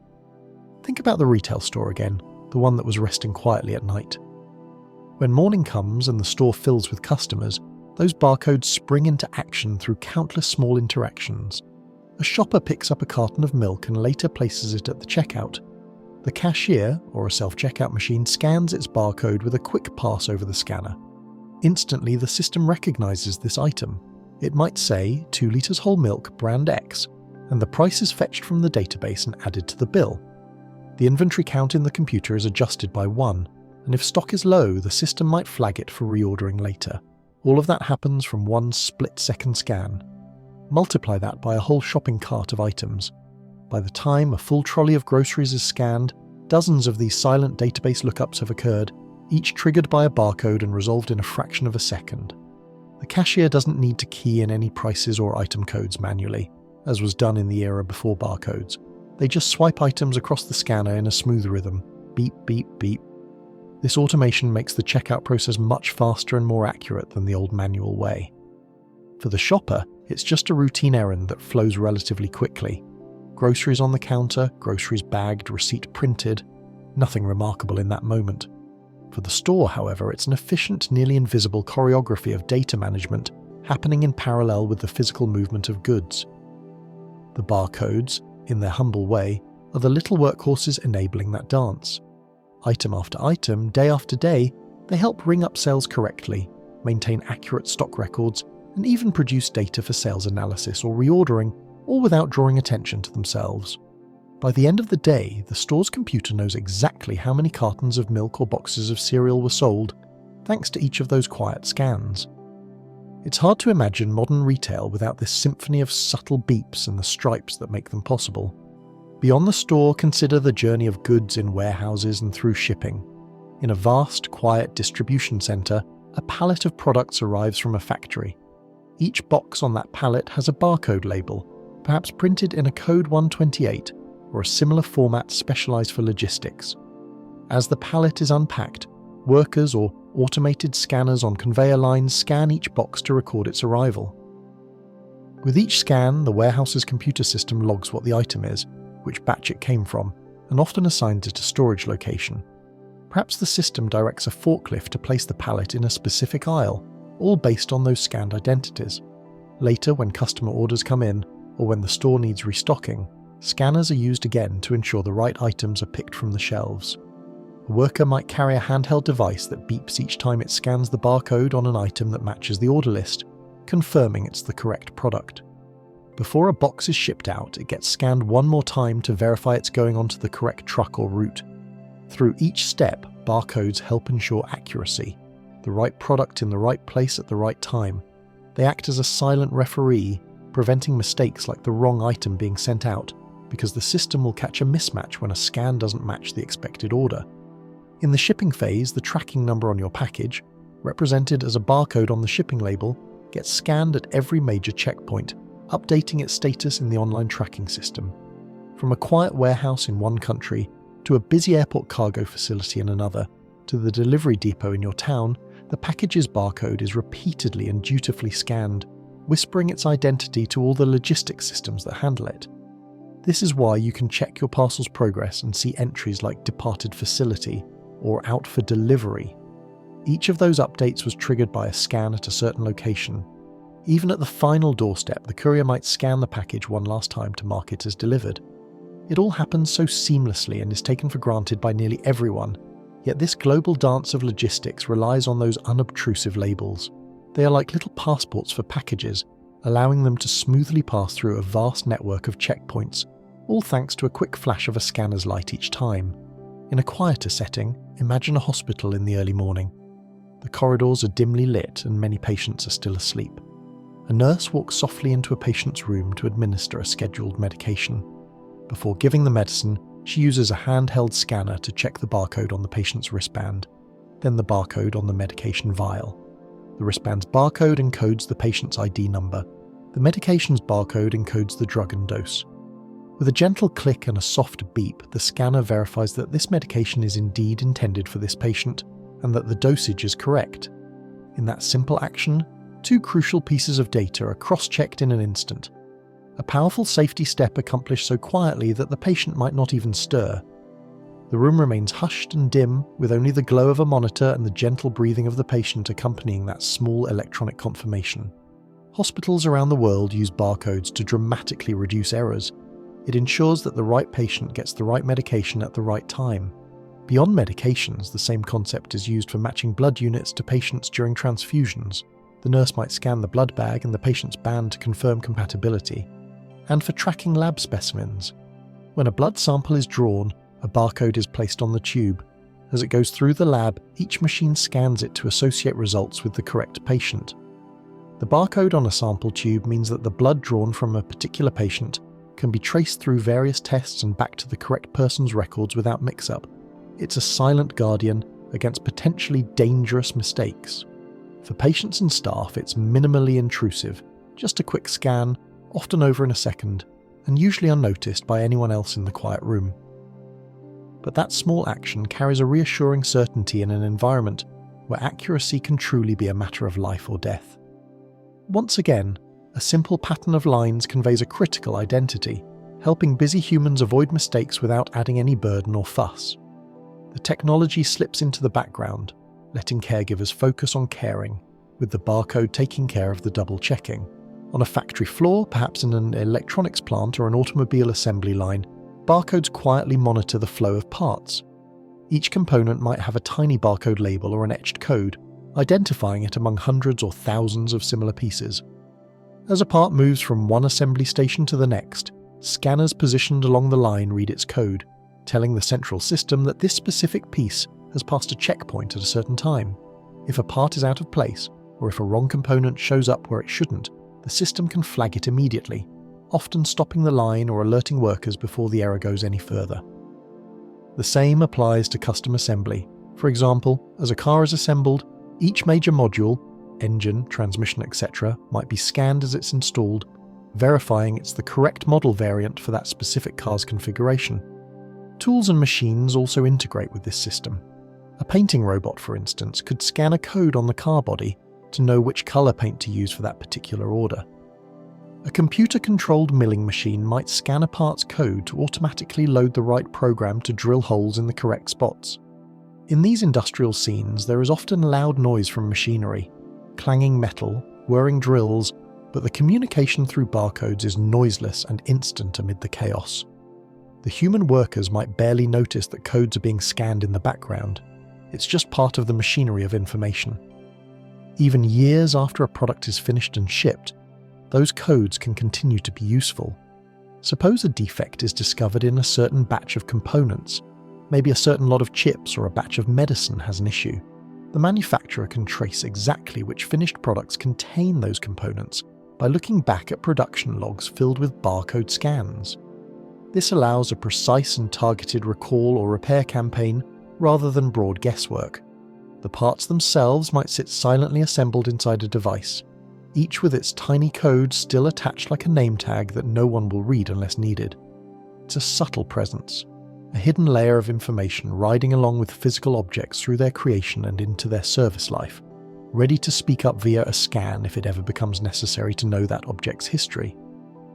Think about the retail store again, the one that was resting quietly at night. When morning comes and the store fills with customers, those barcodes spring into action through countless small interactions. A shopper picks up a carton of milk and later places it at the checkout. The cashier, or a self-checkout machine, scans its barcode with a quick pass over the scanner. Instantly, the system recognizes this item. It might say 2 litres whole milk, brand X, and the price is fetched from the database and added to the bill. The inventory count in the computer is adjusted by 1, and if stock is low, the system might flag it for reordering later. All of that happens from one split-second scan. Multiply that by a whole shopping cart of items. By the time a full trolley of groceries is scanned, dozens of these silent database lookups have occurred, each triggered by a barcode and resolved in a fraction of a second. The cashier doesn't need to key in any prices or item codes manually, as was done in the era before barcodes. They just swipe items across the scanner in a smooth rhythm. Beep, beep, beep. This automation makes the checkout process much faster and more accurate than the old manual way. For the shopper, it's just a routine errand that flows relatively quickly. Groceries on the counter, groceries bagged, receipt printed. Nothing remarkable in that moment. For the store, however, it's an efficient, nearly invisible choreography of data management happening in parallel with the physical movement of goods. The barcodes, in their humble way, are the little workhorses enabling that dance. Item after item, day after day, they help ring up sales correctly, maintain accurate stock records, and even produce data for sales analysis or reordering, all without drawing attention to themselves. By the end of the day, the store's computer knows exactly how many cartons of milk or boxes of cereal were sold, thanks to each of those quiet scans. It's hard to imagine modern retail without this symphony of subtle beeps and the stripes that make them possible. Beyond the store, consider the journey of goods in warehouses and through shipping. In a vast, quiet distribution centre, a pallet of products arrives from a factory. Each box on that pallet has a barcode label, perhaps printed in a code 128, or a similar format specialized for logistics. As the pallet is unpacked, workers or automated scanners on conveyor lines scan each box to record its arrival. With each scan, the warehouse's computer system logs what the item is, which batch it came from, and often assigns it a storage location. Perhaps the system directs a forklift to place the pallet in a specific aisle, all based on those scanned identities. Later, when customer orders come in, or when the store needs restocking, scanners are used again to ensure the right items are picked from the shelves. A worker might carry a handheld device that beeps each time it scans the barcode on an item that matches the order list, confirming it's the correct product. Before a box is shipped out, it gets scanned one more time to verify it's going onto the correct truck or route. Through each step, barcodes help ensure accuracy, the right product in the right place at the right time. They act as a silent referee, preventing mistakes like the wrong item being sent out, because the system will catch a mismatch when a scan doesn't match the expected order. In the shipping phase, the tracking number on your package, represented as a barcode on the shipping label, gets scanned at every major checkpoint, updating its status in the online tracking system. From a quiet warehouse in one country, to a busy airport cargo facility in another, to the delivery depot in your town, the package's barcode is repeatedly and dutifully scanned, whispering its identity to all the logistics systems that handle it. This is why you can check your parcel's progress and see entries like departed facility or out for delivery. Each of those updates was triggered by a scan at a certain location. Even at the final doorstep, the courier might scan the package one last time to mark it as delivered. It all happens so seamlessly and is taken for granted by nearly everyone, yet this global dance of logistics relies on those unobtrusive labels. They are like little passports for packages, allowing them to smoothly pass through a vast network of checkpoints, all thanks to a quick flash of a scanner's light each time. In a quieter setting, imagine a hospital in the early morning. The corridors are dimly lit and many patients are still asleep. A nurse walks softly into a patient's room to administer a scheduled medication. Before giving the medicine, she uses a handheld scanner to check the barcode on the patient's wristband, then the barcode on the medication vial. The wristband's barcode encodes the patient's ID number. The medication's barcode encodes the drug and dose. With a gentle click and a soft beep, the scanner verifies that this medication is indeed intended for this patient and that the dosage is correct. In that simple action, two crucial pieces of data are cross-checked in an instant. A powerful safety step accomplished so quietly that the patient might not even stir. The room remains hushed and dim, with only the glow of a monitor and the gentle breathing of the patient accompanying that small electronic confirmation. Hospitals around the world use barcodes to dramatically reduce errors. It ensures that the right patient gets the right medication at the right time. Beyond medications, the same concept is used for matching blood units to patients during transfusions. The nurse might scan the blood bag and the patient's band to confirm compatibility. And for tracking lab specimens. When a blood sample is drawn, a barcode is placed on the tube. As it goes through the lab, each machine scans it to associate results with the correct patient. The barcode on a sample tube means that the blood drawn from a particular patient can be traced through various tests and back to the correct person's records without mix-up. It's a silent guardian against potentially dangerous mistakes. For patients and staff, it's minimally intrusive, just a quick scan, often over in a second, and usually unnoticed by anyone else in the quiet room. But that small action carries a reassuring certainty in an environment where accuracy can truly be a matter of life or death. Once again, a simple pattern of lines conveys a critical identity, helping busy humans avoid mistakes without adding any burden or fuss. The technology slips into the background, letting caregivers focus on caring, with the barcode taking care of the double-checking. On a factory floor, perhaps in an electronics plant or an automobile assembly line, barcodes quietly monitor the flow of parts. Each component might have a tiny barcode label or an etched code, identifying it among hundreds or thousands of similar pieces. As a part moves from one assembly station to the next, scanners positioned along the line read its code, telling the central system that this specific piece has passed a checkpoint at a certain time. If a part is out of place, or if a wrong component shows up where it shouldn't, the system can flag it immediately, often stopping the line or alerting workers before the error goes any further. The same applies to custom assembly. For example, as a car is assembled, each major module, engine, transmission, etc., might be scanned as it's installed, verifying it's the correct model variant for that specific car's configuration. Tools and machines also integrate with this system. A painting robot, for instance, could scan a code on the car body to know which colour paint to use for that particular order. A computer-controlled milling machine might scan a part's code to automatically load the right program to drill holes in the correct spots. In these industrial scenes, there is often loud noise from machinery, clanging metal, whirring drills, but the communication through barcodes is noiseless and instant amid the chaos. The human workers might barely notice that codes are being scanned in the background. It's just part of the machinery of information. Even years after a product is finished and shipped, those codes can continue to be useful. Suppose a defect is discovered in a certain batch of components. Maybe a certain lot of chips or a batch of medicine has an issue. The manufacturer can trace exactly which finished products contain those components by looking back at production logs filled with barcode scans. This allows a precise and targeted recall or repair campaign rather than broad guesswork. The parts themselves might sit silently assembled inside a device, each with its tiny code still attached like a name tag that no one will read unless needed. It's a subtle presence, a hidden layer of information riding along with physical objects through their creation and into their service life, ready to speak up via a scan if it ever becomes necessary to know that object's history.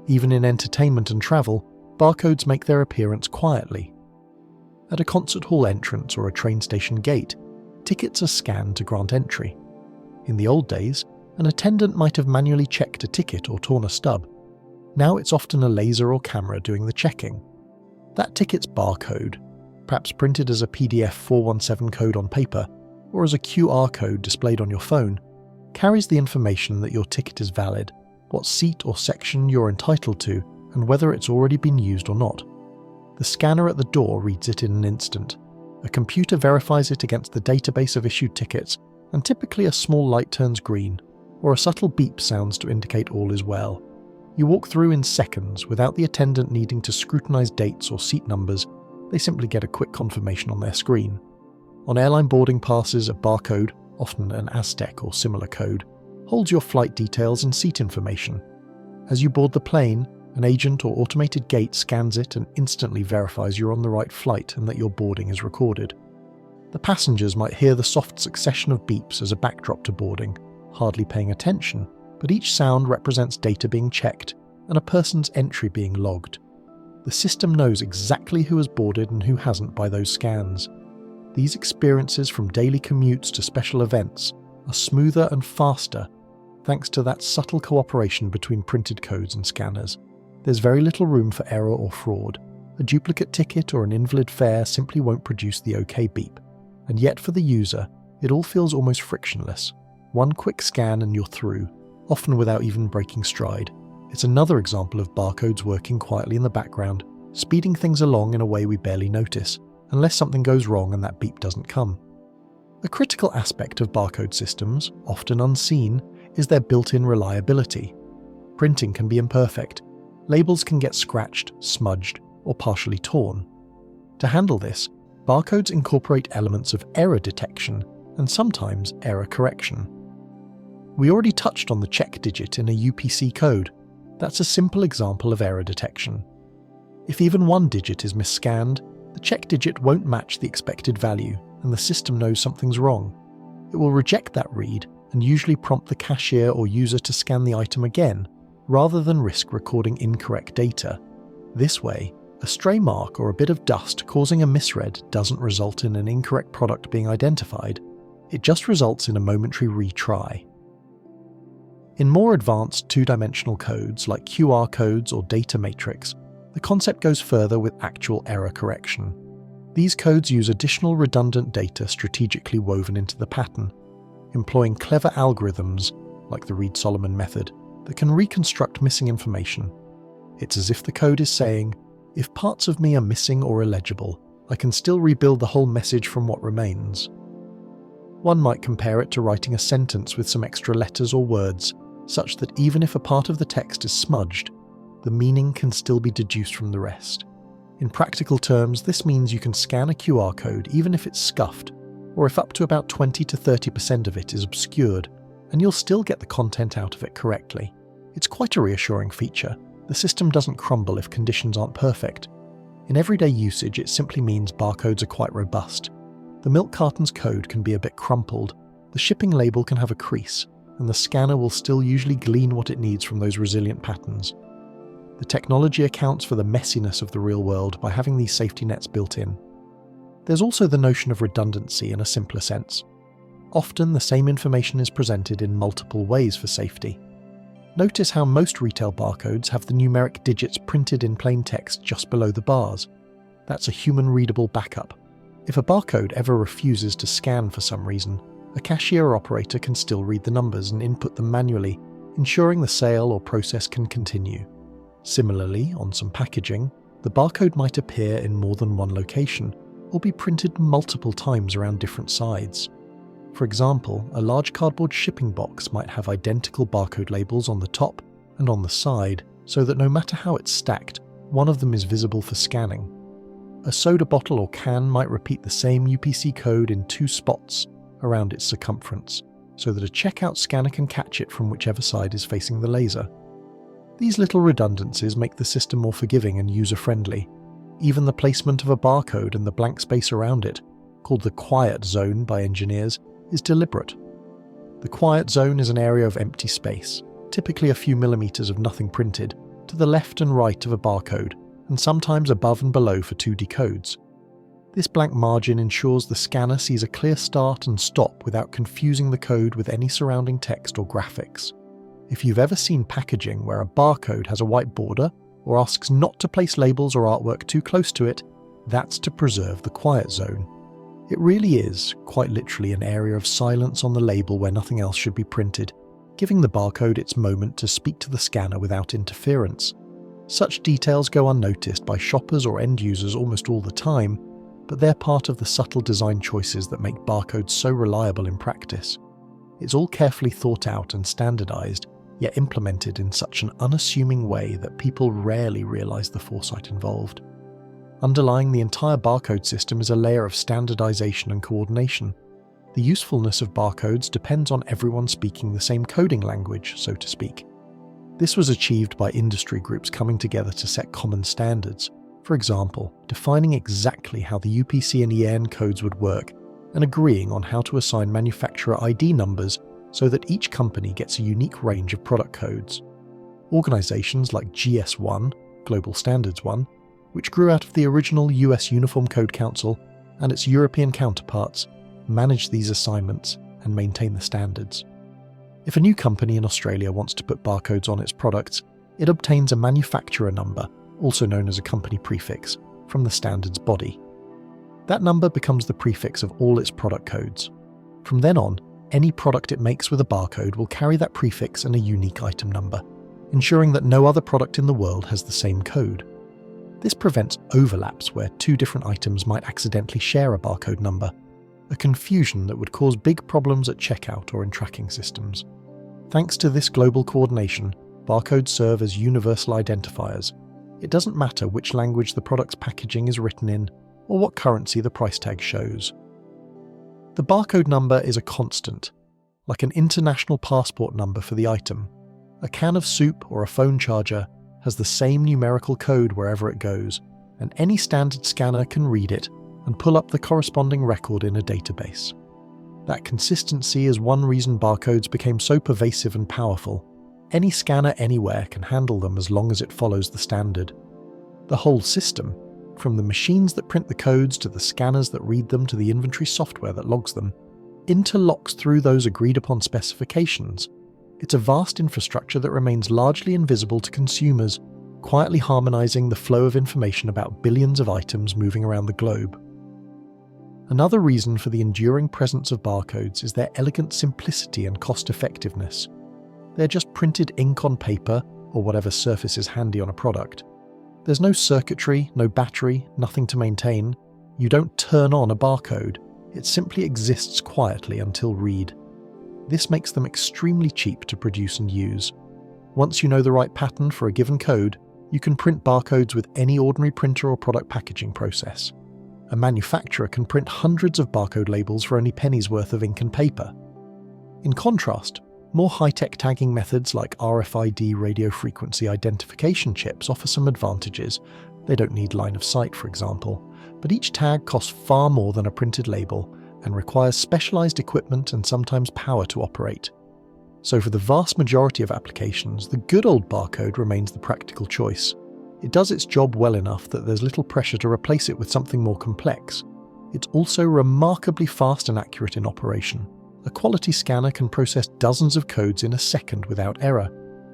Even in entertainment and travel, barcodes make their appearance quietly. At a concert hall entrance or a train station gate, tickets are scanned to grant entry. In the old days, an attendant might have manually checked a ticket or torn a stub. Now it's often a laser or camera doing the checking. That ticket's barcode, perhaps printed as a PDF 417 code on paper or as a QR code displayed on your phone, carries the information that your ticket is valid, what seat or section you're entitled to, and whether it's already been used or not. The scanner at the door reads it in an instant. A computer verifies it against the database of issued tickets, and typically a small light turns green, or a subtle beep sounds to indicate all is well. You walk through in seconds without the attendant needing to scrutinize dates or seat numbers. They simply get a quick confirmation on their screen. On airline boarding passes, a barcode, often an Aztec or similar code, holds your flight details and seat information. As you board the plane, an agent or automated gate scans it and instantly verifies you're on the right flight and that your boarding is recorded. The passengers might hear the soft succession of beeps as a backdrop to boarding, hardly paying attention, but each sound represents data being checked and a person's entry being logged. The system knows exactly who has boarded and who hasn't by those scans. These experiences from daily commutes to special events are smoother and faster thanks to that subtle cooperation between printed codes and scanners. There's very little room for error or fraud. A duplicate ticket or an invalid fare simply won't produce the OK beep. And yet for the user, it all feels almost frictionless. One quick scan and you're through, often without even breaking stride. It's another example of barcodes working quietly in the background, speeding things along in a way we barely notice, unless something goes wrong and that beep doesn't come. A critical aspect of barcode systems, often unseen, is their built-in reliability. Printing can be imperfect. Labels can get scratched, smudged, or partially torn. To handle this, barcodes incorporate elements of error detection and sometimes error correction. We already touched on the check digit in a UPC code. That's a simple example of error detection. If even one digit is misscanned, the check digit won't match the expected value, and the system knows something's wrong. It will reject that read and usually prompt the cashier or user to scan the item again, rather than risk recording incorrect data. This way, a stray mark or a bit of dust causing a misread doesn't result in an incorrect product being identified. It just results in a momentary retry. In more advanced two-dimensional codes like QR codes or data matrix, the concept goes further with actual error correction. These codes use additional redundant data strategically woven into the pattern, employing clever algorithms, like the Reed-Solomon method, that can reconstruct missing information. It's as if the code is saying, if parts of me are missing or illegible, I can still rebuild the whole message from what remains. One might compare it to writing a sentence with some extra letters or words, such that even if a part of the text is smudged, the meaning can still be deduced from the rest. In practical terms, this means you can scan a QR code even if it's scuffed, or if up to about 20 to 30% of it is obscured, and you'll still get the content out of it correctly. It's quite a reassuring feature. The system doesn't crumble if conditions aren't perfect. In everyday usage, it simply means barcodes are quite robust. The milk carton's code can be a bit crumpled, the shipping label can have a crease, and the scanner will still usually glean what it needs from those resilient patterns. The technology accounts for the messiness of the real world by having these safety nets built in. There's also the notion of redundancy in a simpler sense. Often the same information is presented in multiple ways for safety. Notice how most retail barcodes have the numeric digits printed in plain text just below the bars. That's a human-readable backup. If a barcode ever refuses to scan for some reason, a cashier or operator can still read the numbers and input them manually, ensuring the sale or process can continue. Similarly, on some packaging, the barcode might appear in more than one location, or be printed multiple times around different sides. For example, a large cardboard shipping box might have identical barcode labels on the top and on the side, so that no matter how it's stacked, one of them is visible for scanning. A soda bottle or can might repeat the same UPC code in 2 spots around its circumference, so that a checkout scanner can catch it from whichever side is facing the laser. These little redundancies make the system more forgiving and user-friendly. Even the placement of a barcode and the blank space around it, called the quiet zone by engineers, is deliberate. The quiet zone is an area of empty space, typically a few millimeters of nothing printed, to the left and right of a barcode, and sometimes above and below for 2D codes. This blank margin ensures the scanner sees a clear start and stop without confusing the code with any surrounding text or graphics. If you've ever seen packaging where a barcode has a white border or asks not to place labels or artwork too close to it, that's to preserve the quiet zone. It really is, quite literally, an area of silence on the label where nothing else should be printed, giving the barcode its moment to speak to the scanner without interference. Such details go unnoticed by shoppers or end users almost all the time, but they're part of the subtle design choices that make barcodes so reliable in practice. It's all carefully thought out and standardized, yet implemented in such an unassuming way that people rarely realize the foresight involved. Underlying the entire barcode system is a layer of standardization and coordination. The usefulness of barcodes depends on everyone speaking the same coding language, so to speak. This was achieved by industry groups coming together to set common standards. For example, defining exactly how the UPC and EAN codes would work, and agreeing on how to assign manufacturer ID numbers so that each company gets a unique range of product codes. Organizations like GS1, Global Standards 1, which grew out of the original US Uniform Code Council and its European counterparts, manage these assignments and maintain the standards. If a new company in Australia wants to put barcodes on its products, it obtains a manufacturer number, also known as a company prefix, from the standards body. That number becomes the prefix of all its product codes. From then on, any product it makes with a barcode will carry that prefix and a unique item number, ensuring that no other product in the world has the same code. This prevents overlaps where 2 different items might accidentally share a barcode number, a confusion that would cause big problems at checkout or in tracking systems. Thanks to this global coordination, barcodes serve as universal identifiers. It doesn't matter which language the product's packaging is written in or what currency the price tag shows. The barcode number is a constant, like an international passport number for the item. A can of soup or a phone charger has the same numerical code wherever it goes, and any standard scanner can read it and pull up the corresponding record in a database. That consistency is one reason barcodes became so pervasive and powerful. Any scanner anywhere can handle them as long as it follows the standard. The whole system, from the machines that print the codes to the scanners that read them to the inventory software that logs them, interlocks through those agreed upon specifications. It's a vast infrastructure that remains largely invisible to consumers, quietly harmonizing the flow of information about billions of items moving around the globe. Another reason for the enduring presence of barcodes is their elegant simplicity and cost-effectiveness. They're just printed ink on paper or whatever surface is handy on a product. There's no circuitry, no battery, nothing to maintain. You don't turn on a barcode. It simply exists quietly until read. This makes them extremely cheap to produce and use. Once you know the right pattern for a given code, you can print barcodes with any ordinary printer or product packaging process. A manufacturer can print hundreds of barcode labels for only pennies worth of ink and paper. In contrast, More high-tech tagging methods like RFID radio frequency identification chips offer some advantages. They don't need line of sight, for example, but each tag costs far more than a printed label and requires specialized equipment and sometimes power to operate. So for the vast majority of applications, the good old barcode remains the practical choice. It does its job well enough that there's little pressure to replace it with something more complex. It's also remarkably fast and accurate in operation. A quality scanner can process dozens of codes in a second without error,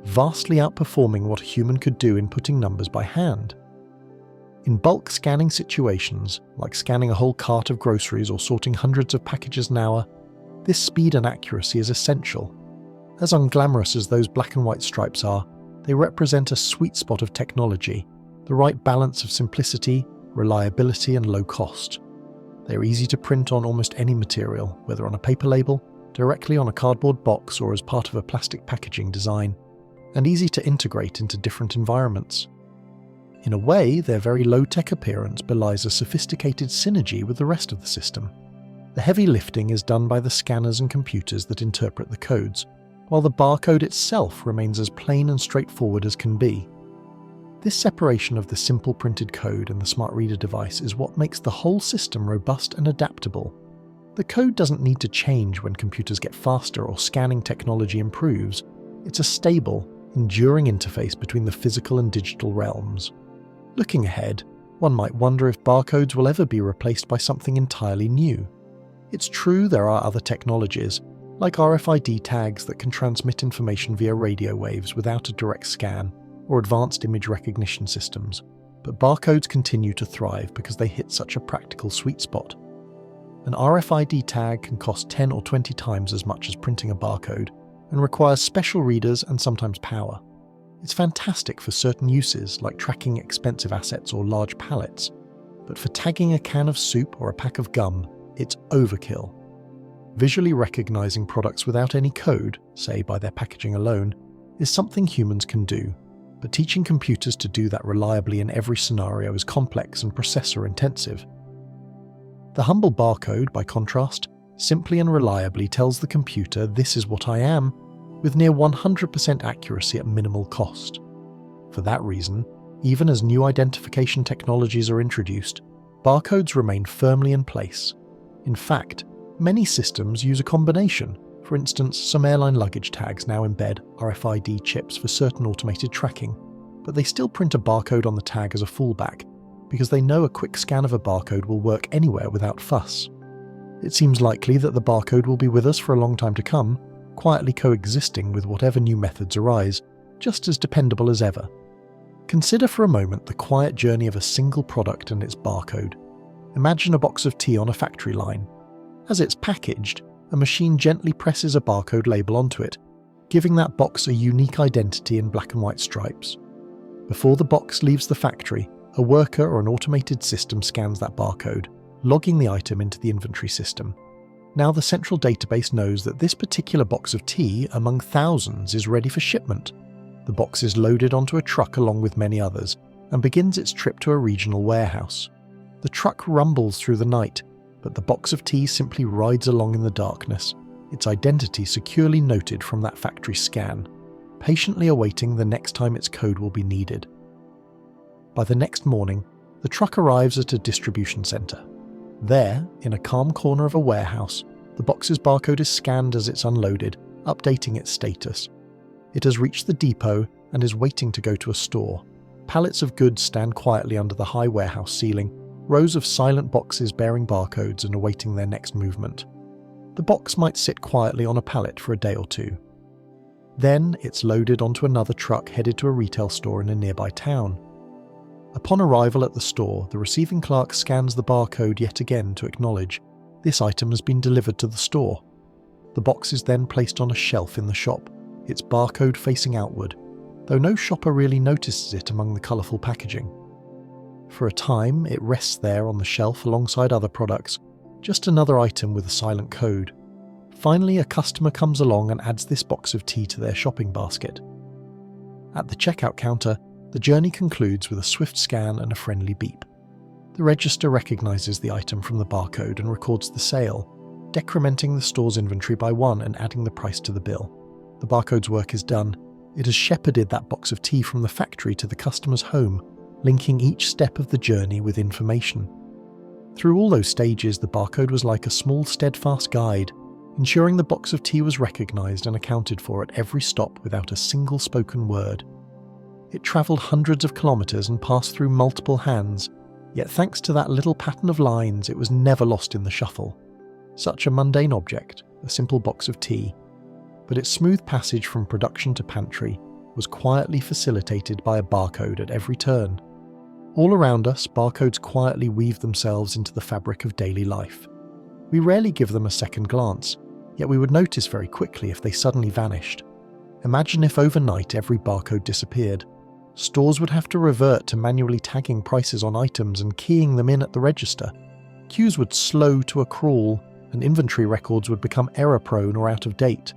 vastly outperforming what a human could do in putting numbers by hand. In bulk scanning situations, like scanning a whole cart of groceries or sorting hundreds of packages an hour, this speed and accuracy is essential. As unglamorous as those black and white stripes are, they represent a sweet spot of technology, the right balance of simplicity, reliability, and low cost. They are easy to print on almost any material, whether on a paper label, directly on a cardboard box, or as part of a plastic packaging design, and easy to integrate into different environments. In a way, their very low-tech appearance belies a sophisticated synergy with the rest of the system. The heavy lifting is done by the scanners and computers that interpret the codes, while the barcode itself remains as plain and straightforward as can be. This separation of the simple printed code and the smart reader device is what makes the whole system robust and adaptable. The code doesn't need to change when computers get faster or scanning technology improves. It's a stable, enduring interface between the physical and digital realms. Looking ahead, one might wonder if barcodes will ever be replaced by something entirely new. It's true there are other technologies, like RFID tags that can transmit information via radio waves without a direct scan, or advanced image recognition systems, but barcodes continue to thrive because they hit such a practical sweet spot. An RFID tag can cost 10 or 20 times as much as printing a barcode, and requires special readers and sometimes power. It's fantastic for certain uses, like tracking expensive assets or large pallets, but for tagging a can of soup or a pack of gum, it's overkill. Visually recognizing products without any code, say by their packaging alone, is something humans can do, but teaching computers to do that reliably in every scenario is complex and processor-intensive. The humble barcode, by contrast, simply and reliably tells the computer this is what I am, with near 100% accuracy at minimal cost. For that reason, even as new identification technologies are introduced, barcodes remain firmly in place. In fact, many systems use a combination. For instance, some airline luggage tags now embed RFID chips for certain automated tracking, but they still print a barcode on the tag as a fallback, because they know a quick scan of a barcode will work anywhere without fuss. It seems likely that the barcode will be with us for a long time to come, quietly coexisting with whatever new methods arise, just as dependable as ever. Consider for a moment the quiet journey of a single product and its barcode. Imagine a box of tea on a factory line. As it's packaged, a machine gently presses a barcode label onto it, giving that box a unique identity in black and white stripes. Before the box leaves the factory, a worker or an automated system scans that barcode, logging the item into the inventory system. Now the central database knows that this particular box of tea, among thousands, is ready for shipment. The box is loaded onto a truck along with many others, and begins its trip to a regional warehouse. The truck rumbles through the night, but the box of tea simply rides along in the darkness, its identity securely noted from that factory scan, patiently awaiting the next time its code will be needed. By the next morning, the truck arrives at a distribution centre. There, in a calm corner of a warehouse, the box's barcode is scanned as it's unloaded, updating its status. It has reached the depot and is waiting to go to a store. Pallets of goods stand quietly under the high warehouse ceiling, rows of silent boxes bearing barcodes and awaiting their next movement. The box might sit quietly on a pallet for a day or two. Then it's loaded onto another truck headed to a retail store in a nearby town. Upon arrival at the store, the receiving clerk scans the barcode yet again to acknowledge this item has been delivered to the store. The box is then placed on a shelf in the shop, its barcode facing outward, though no shopper really notices it among the colourful packaging. For a time, it rests there on the shelf alongside other products, just another item with a silent code. Finally, a customer comes along and adds this box of tea to their shopping basket. At the checkout counter, the journey concludes with a swift scan and a friendly beep. The register recognises the item from the barcode and records the sale, decrementing the store's inventory by 1 and adding the price to the bill. the Barcodes work is done. It has shepherded that box of tea from the factory to the customer's home, linking each step of the journey with information. Through all those stages, the barcode was like a small, steadfast guide, ensuring the box of tea was recognised and accounted for at every stop without a single spoken word. It travelled hundreds of kilometres and passed through multiple hands, yet thanks to that little pattern of lines, it was never lost in the shuffle. Such a mundane object, a simple box of tea, but its smooth passage from production to pantry was quietly facilitated by a barcode at every turn. All around us, barcodes quietly weave themselves into the fabric of daily life. We rarely give them a second glance, yet we would notice very quickly if they suddenly vanished. Imagine if overnight every barcode disappeared. Stores would have to revert to manually tagging prices on items and keying them in at the register. Queues would slow to a crawl, and inventory records would become error-prone or out of date.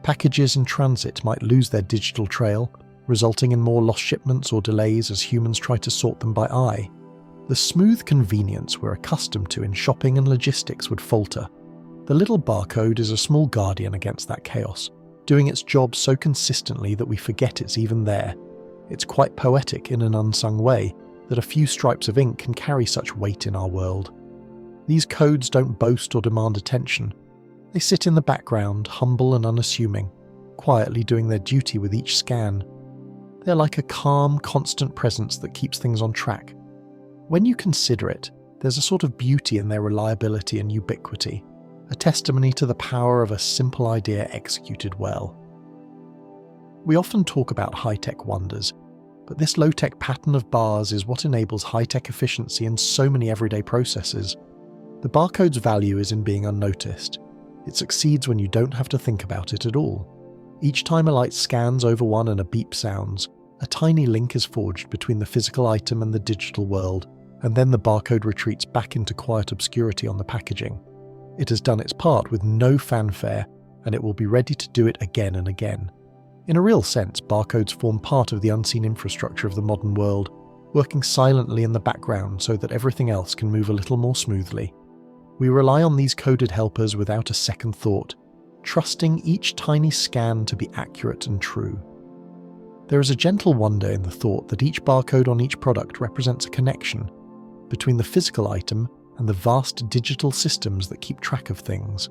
Packages in transit might lose their digital trail, resulting in more lost shipments or delays as humans try to sort them by eye. The smooth convenience we're accustomed to in shopping and logistics would falter. The little barcode is a small guardian against that chaos, doing its job so consistently that we forget it's even there. It's quite poetic in an unsung way that a few stripes of ink can carry such weight in our world. These codes don't boast or demand attention. They sit in the background, humble and unassuming, quietly doing their duty with each scan. They're like a calm, constant presence that keeps things on track. When you consider it, there's a sort of beauty in their reliability and ubiquity, a testimony to the power of a simple idea executed well. We often talk about high-tech wonders, but this low-tech pattern of bars is what enables high-tech efficiency in so many everyday processes. The barcode's value is in being unnoticed. It succeeds when you don't have to think about it at all. Each time a light scans over one and a beep sounds, a tiny link is forged between the physical item and the digital world, and then the barcode retreats back into quiet obscurity on the packaging. It has done its part with no fanfare, and it will be ready to do it again and again. In a real sense, barcodes form part of the unseen infrastructure of the modern world, working silently in the background so that everything else can move a little more smoothly. We rely on these coded helpers without a second thought, trusting each tiny scan to be accurate and true. There is a gentle wonder in the thought that each barcode on each product represents a connection between the physical item and the vast digital systems that keep track of things.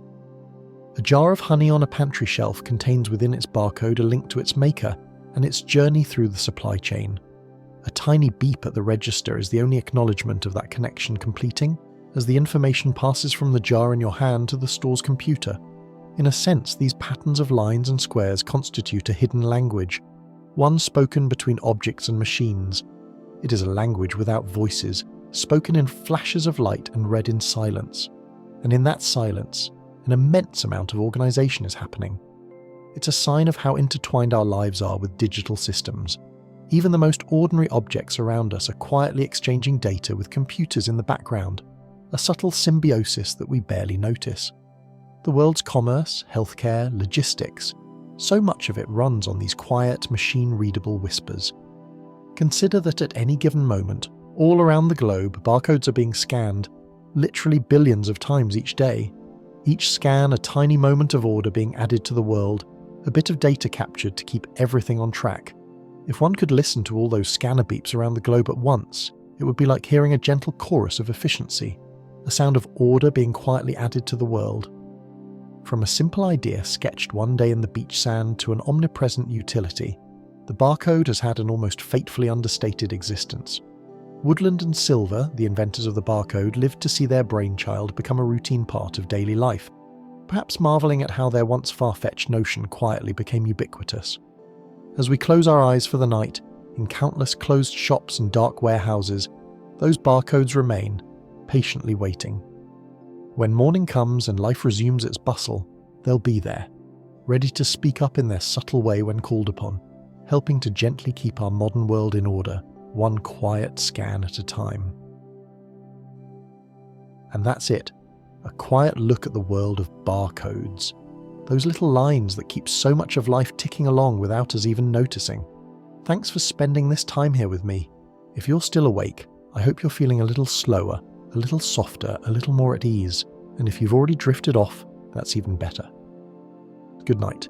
A jar of honey on a pantry shelf contains within its barcode a link to its maker and its journey through the supply chain. A tiny beep at the register is the only acknowledgement of that connection completing, as the information passes from the jar in your hand to the store's computer. In a sense, these patterns of lines and squares constitute a hidden language, one spoken between objects and machines. It is a language without voices, spoken in flashes of light and read in silence. And in that silence, an immense amount of organisation is happening. It's a sign of how intertwined our lives are with digital systems. Even the most ordinary objects around us are quietly exchanging data with computers in the background, a subtle symbiosis that we barely notice. The world's commerce, healthcare, logistics, so much of it runs on these quiet, machine-readable whispers. Consider that at any given moment, all around the globe, barcodes are being scanned, literally billions of times each day. Each scan a tiny moment of order being added to the world, a bit of data captured to keep everything on track. If one could listen to all those scanner beeps around the globe at once, it would be like hearing a gentle chorus of efficiency, a sound of order being quietly added to the world. From a simple idea sketched one day in the beach sand to an omnipresent utility, the barcode has had an almost fatefully understated existence. Woodland and Silver, the inventors of the barcode, lived to see their brainchild become a routine part of daily life, perhaps marvelling at how their once far-fetched notion quietly became ubiquitous. As we close our eyes for the night, in countless closed shops and dark warehouses, those barcodes remain, patiently waiting. When morning comes and life resumes its bustle, they'll be there, ready to speak up in their subtle way when called upon, helping to gently keep our modern world in order, one quiet scan at a time. And that's it, a quiet look at the world of barcodes, those little lines that keep so much of life ticking along without us even noticing. Thanks for spending this time here with me. If you're still awake, I hope you're feeling a little slower, a little softer, a little more at ease, and if you've already drifted off, that's even better. Good night.